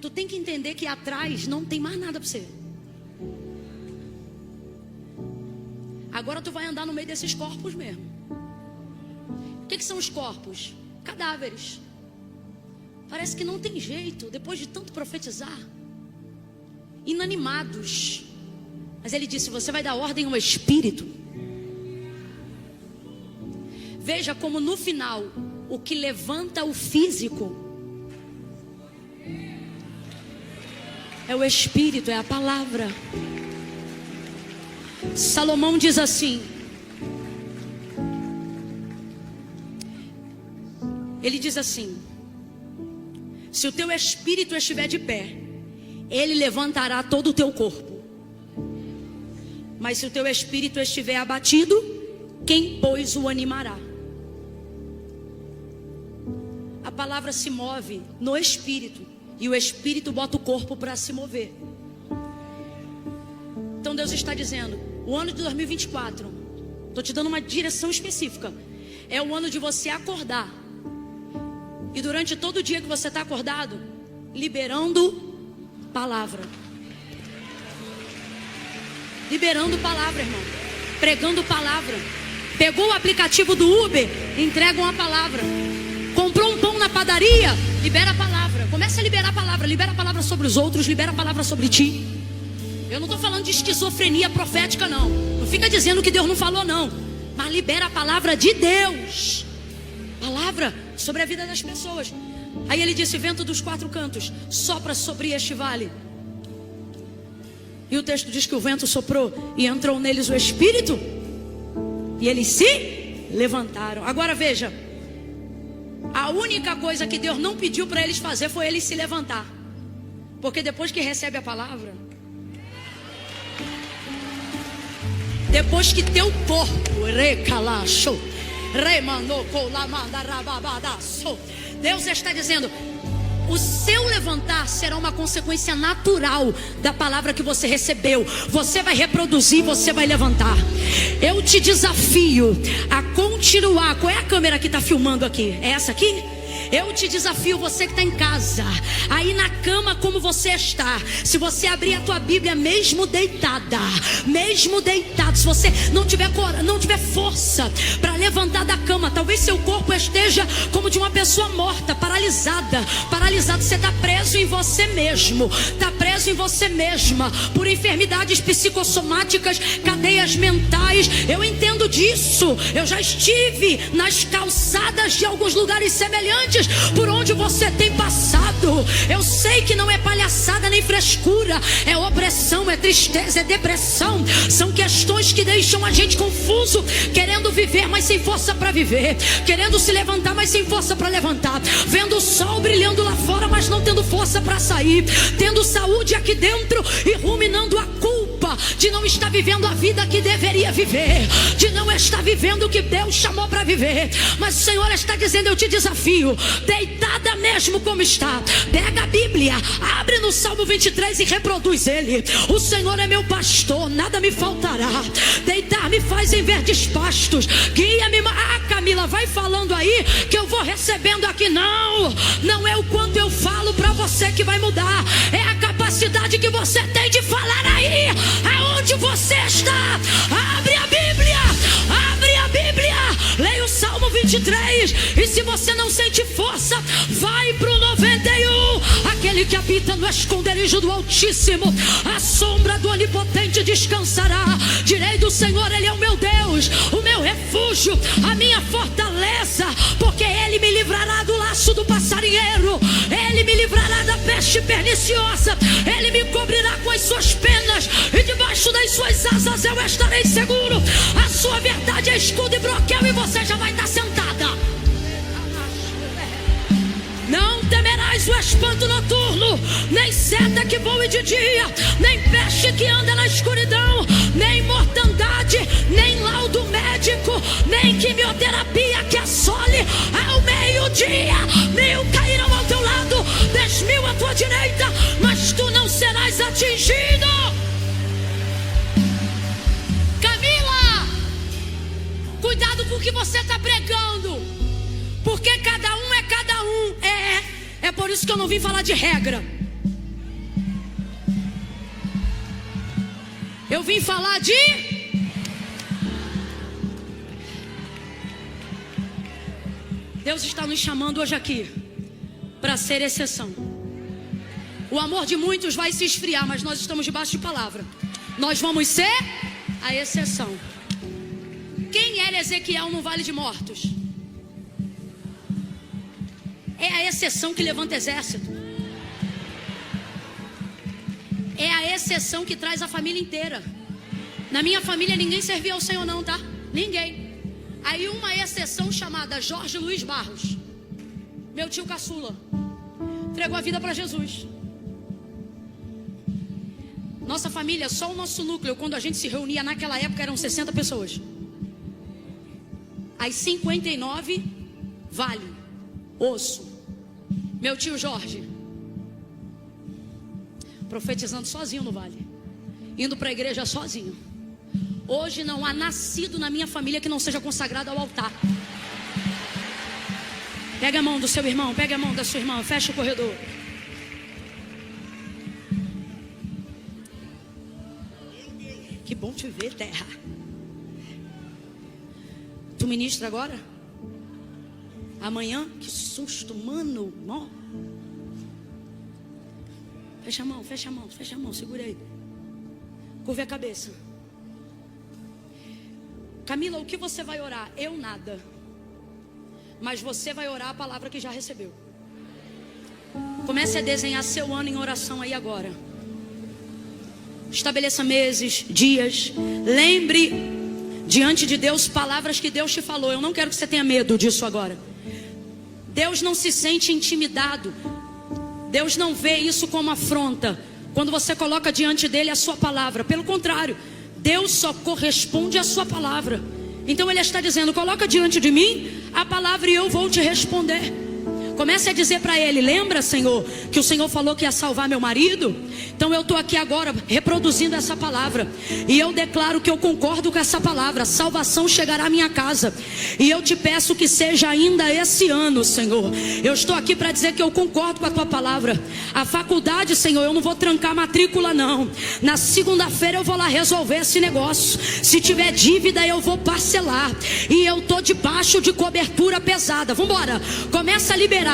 Tu tem que entender que atrás não tem mais nada para você. Agora tu vai andar no meio desses corpos mesmo. O que são os corpos? Cadáveres. Parece que não tem jeito, depois de tanto profetizar. Inanimados. Mas ele disse, você vai dar ordem ao Espírito. Veja como no final, o que levanta o físico é o Espírito, é a palavra. Salomão diz assim, ele diz assim, se o teu espírito estiver de pé, ele levantará todo o teu corpo. Mas se o teu espírito estiver abatido, quem pois o animará? A palavra se move no espírito, e o espírito bota o corpo para se mover. Então Deus está dizendo, o ano de 2024, estou te dando uma direção específica, é o ano de você acordar, e durante todo o dia que você está acordado, liberando palavra. Liberando palavra, irmão. Pregando palavra. Pegou o aplicativo do Uber, entrega uma palavra. Comprou um pão na padaria, libera a palavra. Começa a liberar a palavra. Libera a palavra sobre os outros, libera a palavra sobre ti. Eu não estou falando de esquizofrenia profética, não. Não fica dizendo que Deus não falou, não. Mas libera a palavra de Deus. Palavra sobre a vida das pessoas. Aí ele disse: vento dos quatro cantos, sopra sobre este vale. E o texto diz que o vento soprou e entrou neles o Espírito, e eles se levantaram. Agora veja, a única coisa que Deus não pediu para eles fazer foi eles se levantar. Porque depois que recebe a palavra, depois que teu corpo recalachou, Deus está dizendo: o seu levantar será uma consequência natural da palavra que você recebeu. Você vai reproduzir, você vai levantar. Eu te desafio a continuar. Qual é a câmera que está filmando aqui? É essa aqui? Eu te desafio, você que está em casa, aí na cama como você está, se você abrir a tua Bíblia mesmo deitado, se você não tiver força para levantar da cama, talvez seu corpo esteja como de uma pessoa morta, paralisado, você está preso em você mesmo, está preso em você mesma, por enfermidades psicossomáticas, cadeias mentais. Eu entendo disso, eu já estive nas calçadas de alguns lugares semelhantes por onde você tem passado. Eu sei que não é palhaçada nem frescura, é opressão, é tristeza, é depressão. São questões que deixam a gente confuso, querendo viver, mas sem força para viver, querendo se levantar, mas sem força para levantar, vendo o sol brilhando lá fora, mas não tendo força para sair, tendo saúde aqui dentro e ruminando a culpa de não estar vivendo a vida que deveria viver, de não estar vivendo o que Deus chamou para viver. Mas o Senhor está dizendo: eu te desafio, deitada mesmo como está, pega a Bíblia, abre no Salmo 23 e reproduz ele. O Senhor é meu pastor, nada me faltará. Deitar-me faz em verdes pastos, guia-me. Camila, vai falando aí que eu vou recebendo aqui. Não é o quanto eu falo para você que vai mudar, é a capacidade que você tem de falar aí, aonde você está. Abre a Bíblia, leia o Salmo 23, e se você não sente força, vai pro 91. Aquele que habita no esconderijo do Altíssimo, a sombra do Onipotente descansará. Direi do Senhor: Ele é o meu Deus, o meu refúgio, a minha fortaleza, porque Ele me livrará do laço do passarinheiro, Ele me livrará da peste perniciosa, Ele me cobrirá com as suas penas, e debaixo das suas asas eu estarei seguro. A sua verdade é escudo e broquel, e você já vai estar sentada. Não temerás o espanto noturno, nem seta que voe de dia, nem peste que anda na escuridão, nem mortandade, nem laudo médico, nem quimioterapia que assole ao meio-dia. 1000 cairão ao teu lado, 10.000 à tua direita, mas tu não serás atingido. Camila, cuidado com o que você está pregando, porque cada um é cada um. É por isso que eu não vim falar de regra. Eu vim falar de... Deus está nos chamando hoje aqui para ser exceção. O amor de muitos vai se esfriar, mas nós estamos debaixo de palavra. Nós vamos ser a exceção. Quem era Ezequiel no Vale de Mortos? É a exceção que levanta exército. É a exceção que traz a família inteira. Na minha família ninguém servia ao Senhor não, tá? Ninguém. Aí uma exceção chamada Jorge Luiz Barros, meu tio caçula, entregou a vida para Jesus. Nossa família, só o nosso núcleo, quando a gente se reunia naquela época, eram 60 pessoas. As 59, vale, osso. Meu tio Jorge, profetizando sozinho no vale, indo para a igreja sozinho. Hoje não há nascido na minha família que não seja consagrado ao altar. Pega a mão do seu irmão, pega a mão da sua irmã, fecha o corredor. Que bom te ver, terra. Tu ministra agora? Amanhã, que susto, mano. Ó. Fecha a mão, fecha a mão, fecha a mão, segura aí. Curve a cabeça. Camila, o que você vai orar? Eu nada. Mas você vai orar a palavra que já recebeu. Comece a desenhar seu ano em oração aí agora. Estabeleça meses, dias. Lembre diante de Deus palavras que Deus te falou. Eu não quero que você tenha medo disso agora. Deus não se sente intimidado. Deus não vê isso como afronta quando você coloca diante dele a sua palavra. Pelo contrário, Deus só corresponde à sua palavra. Então ele está dizendo: coloca diante de mim a palavra e eu vou te responder. Comece a dizer para ele: lembra, Senhor, que o Senhor falou que ia salvar meu marido? Então eu estou aqui agora reproduzindo essa palavra. E eu declaro que eu concordo com essa palavra. A salvação chegará à minha casa. E eu te peço que seja ainda esse ano, Senhor. Eu estou aqui para dizer que eu concordo com a tua palavra. A faculdade, Senhor, eu não vou trancar a matrícula não. Na segunda-feira eu vou lá resolver esse negócio. Se tiver dívida eu vou parcelar. E eu estou debaixo de cobertura pesada. Vamos embora. Começa a liberar.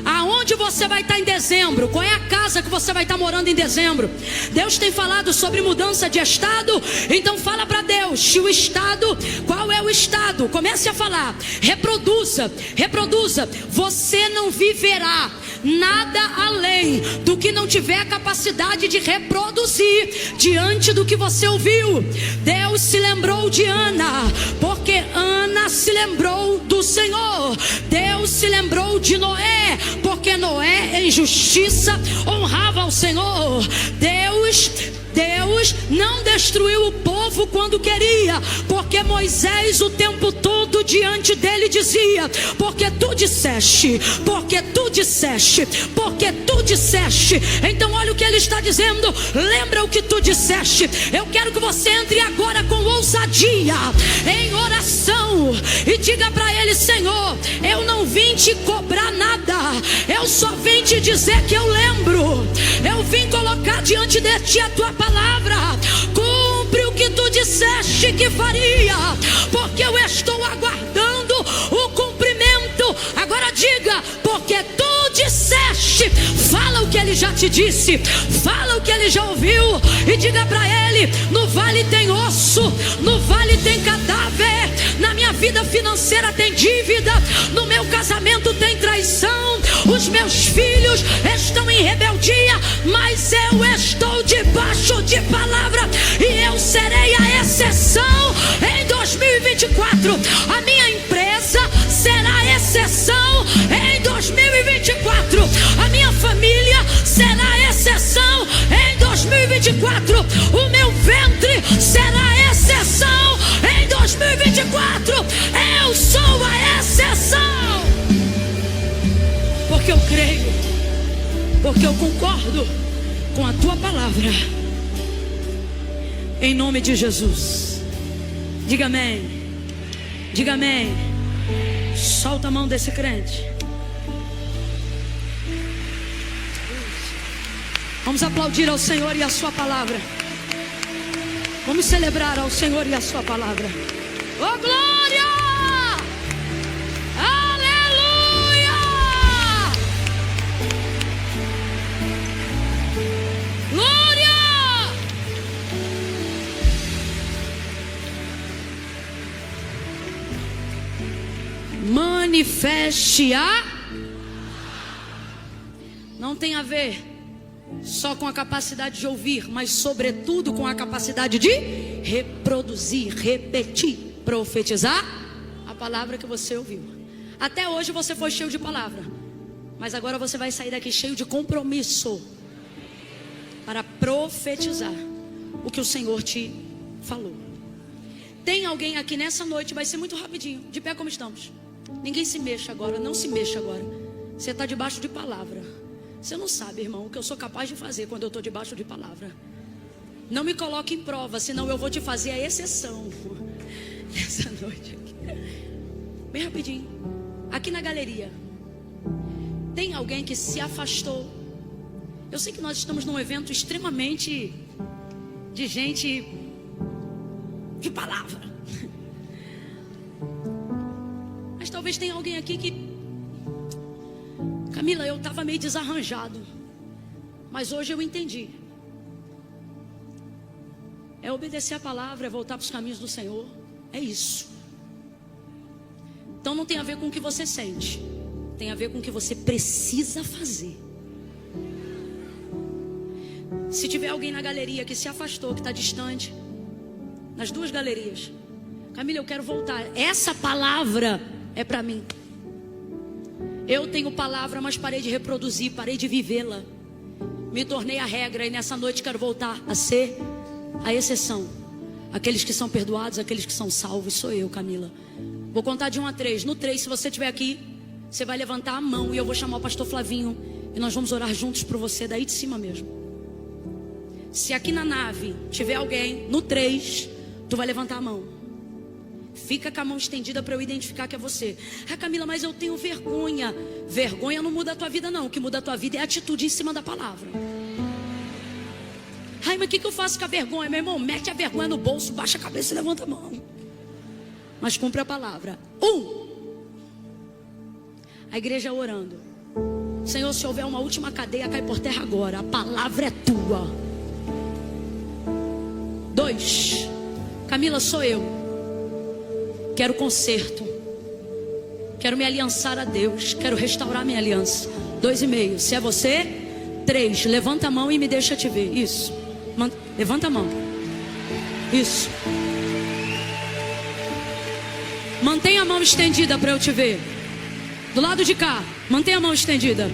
Aonde você vai estar em dezembro? Qual é a casa que você vai estar morando em dezembro? Deus tem falado sobre mudança de estado. Então fala para Deus se o estado, qual é o estado? Comece a falar. Reproduza, reproduza. Você não viverá nada além do que não tiver capacidade de reproduzir diante do que você ouviu. Deus se lembrou de Ana, porque Ana se lembrou do Senhor. Deus se lembrou de Noé, porque Noé em justiça honrava ao Senhor. Deus não destruiu o povo quando queria, porque Moisés o tempo todo diante dele dizia: porque tu disseste, porque tu disseste, porque tu disseste. Então olha o que ele está dizendo: lembra o que tu disseste. Eu quero que você entre agora com ousadia em oração e diga para ele: Senhor, eu não vim te cobrar nada, eu só vim te dizer que eu lembro. Eu vim colocar diante de ti a tua palavra. Cumpre o que tu disseste que faria, porque eu estou aguardando o cumprimento. Agora diga: porque tu disseste. Fala o que ele já te disse, fala o que ele já ouviu e diga para ele: no vale tem osso, no vale tem cadáver, na minha vida financeira tem dívida, no meu casamento tem traição, os meus filhos estão em rebeldia, mas eu estou debaixo de palavra e eu serei a exceção em 2024. A minha empresa será a exceção em 2024. A minha família será a exceção em 2024. O meu ventre será a exceção em 2024. Eu sou a exceção, porque eu creio, porque eu concordo com a tua palavra. Em nome de Jesus. Diga amém. Diga amém. Solta a mão desse crente. Vamos aplaudir ao Senhor e a sua palavra. Vamos celebrar ao Senhor e a sua palavra. Oh, glória! Aleluia! Glória! Manifeste a. Não tem a ver só com a capacidade de ouvir, mas sobretudo com a capacidade de reproduzir, repetir, profetizar a palavra que você ouviu. Até hoje você foi cheio de palavra, mas agora você vai sair daqui cheio de compromisso para profetizar o que o Senhor te falou. Tem alguém aqui nessa noite, vai ser muito rapidinho, de pé como estamos. Ninguém se mexa agora, não se mexa agora. Você está debaixo de palavra. Você não sabe, irmão, o que eu sou capaz de fazer quando eu estou debaixo de palavra. Não me coloque em prova, senão eu vou te fazer a exceção nessa noite aqui. Bem rapidinho. Aqui na galeria tem alguém que se afastou. Eu sei que nós estamos num evento extremamente de gente de palavra, mas talvez tenha alguém aqui que Camila, eu estava meio desarranjado, mas hoje eu entendi. É obedecer a palavra, é voltar para os caminhos do Senhor. É isso. Então não tem a ver com o que você sente, tem a ver com o que você precisa fazer. Se tiver alguém na galeria que se afastou, que está distante, nas duas galerias, Camila, eu quero voltar. Essa palavra é para mim. Eu tenho palavra, mas parei de reproduzir, parei de vivê-la. Me tornei a regra e nessa noite quero voltar a ser a exceção. Aqueles que são perdoados, aqueles que são salvos, sou eu, Camila. Vou contar de 1 a 3. No 3, se você estiver aqui, você vai levantar a mão e eu vou chamar o pastor Flavinho e nós vamos orar juntos por você, daí de cima mesmo. Se aqui na nave tiver alguém, no 3, tu vai levantar a mão. Fica com a mão estendida para eu identificar que é você. Ah, Camila, mas eu tenho vergonha. Vergonha não muda a tua vida não. O que muda a tua vida é a atitude em cima da palavra. Ai, mas o que eu faço com a vergonha? Meu irmão, mete a vergonha no bolso, baixa a cabeça e levanta a mão. Mas cumpre a palavra. 1. A igreja orando. Senhor, se houver uma última cadeia, cai por terra agora. A palavra é tua. 2. Camila, sou eu. Quero conserto. Quero me aliançar a Deus. Quero restaurar minha aliança. 2,5. Se é você, 3. Levanta a mão e me deixa te ver. Isso. Levanta a mão. Isso. Mantenha a mão estendida para eu te ver. Do lado de cá. Mantenha a mão estendida.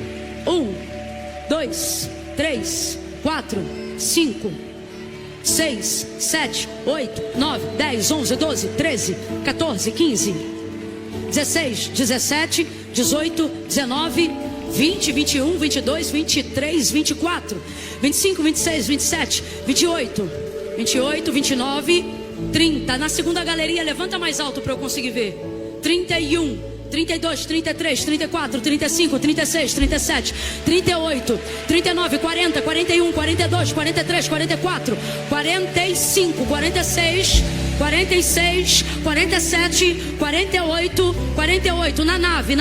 1, 2, 3, 4, 5, 6, 7, 8, 9, 10, 11, 12, 13, 14, 15, 16, 17, 18, 19, 20, 21, 22, 23, 24, 25, 26, 27, 28, 28, 29, 30. Na segunda galeria, levanta mais alto para eu conseguir ver. 31, 32, 33, 34, 35, 36, 37, 38, 39, 40, 41, 42, 43, 44, 45, 46, 46, 47, 48, 48, na nave,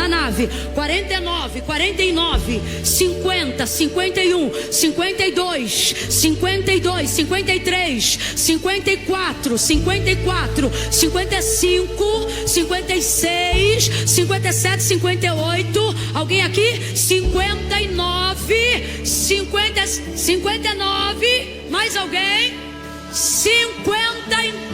49, 49, 50, 51, 52, 52, 53, 54, 54, 55, 56, 57, 58, alguém aqui? 59, 50, 59, mais alguém? 50,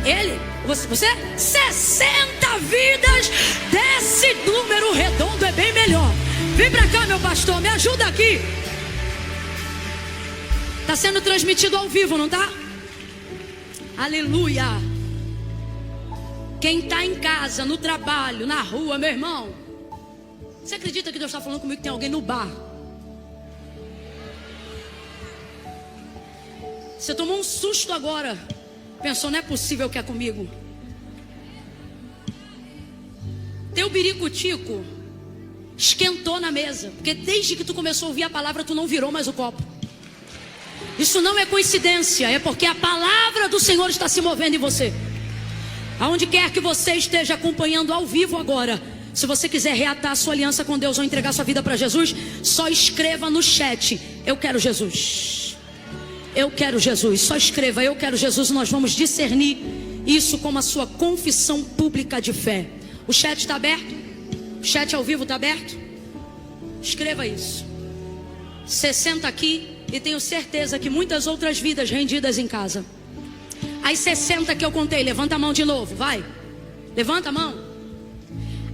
ele, você? 60 vidas desse número redondo é bem melhor. Vem pra cá, meu pastor, me ajuda aqui. Tá sendo transmitido ao vivo, não tá? Aleluia. Quem está em casa, no trabalho, na rua, meu irmão, você acredita que Deus está falando comigo que tem alguém no bar? Você tomou um susto agora. Pensou, não é possível que é comigo. Teu biricutico esquentou na mesa, porque desde que tu começou a ouvir a palavra, tu não virou mais o copo. Isso não é coincidência, é porque a palavra do Senhor está se movendo em você. Aonde quer que você esteja acompanhando ao vivo agora, se você quiser reatar a sua aliança com Deus ou entregar sua vida para Jesus, só escreva no chat: eu quero Jesus. Eu quero Jesus. Só escreva: eu quero Jesus. Nós vamos discernir isso como a sua confissão pública de fé. O chat está aberto? O chat ao vivo está aberto? Escreva isso. 60 aqui, e tenho certeza que muitas outras vidas rendidas em casa. As 60 que eu contei, levanta a mão de novo, vai. Levanta a mão.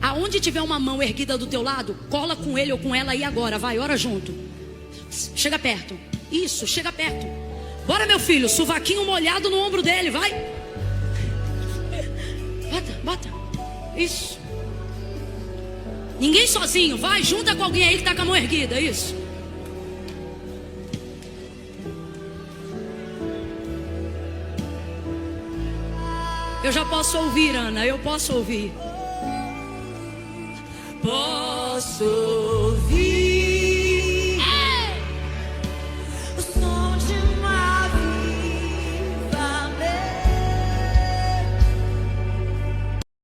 Aonde tiver uma mão erguida do teu lado, cola com ele ou com ela aí agora, vai, ora junto. Chega perto. Isso, chega perto. Bora, meu filho, sovaquinho molhado no ombro dele, vai. Bota. Isso. Ninguém sozinho, vai, junta com alguém aí que está com a mão erguida, isso. Eu já posso ouvir, Ana, eu posso ouvir. Posso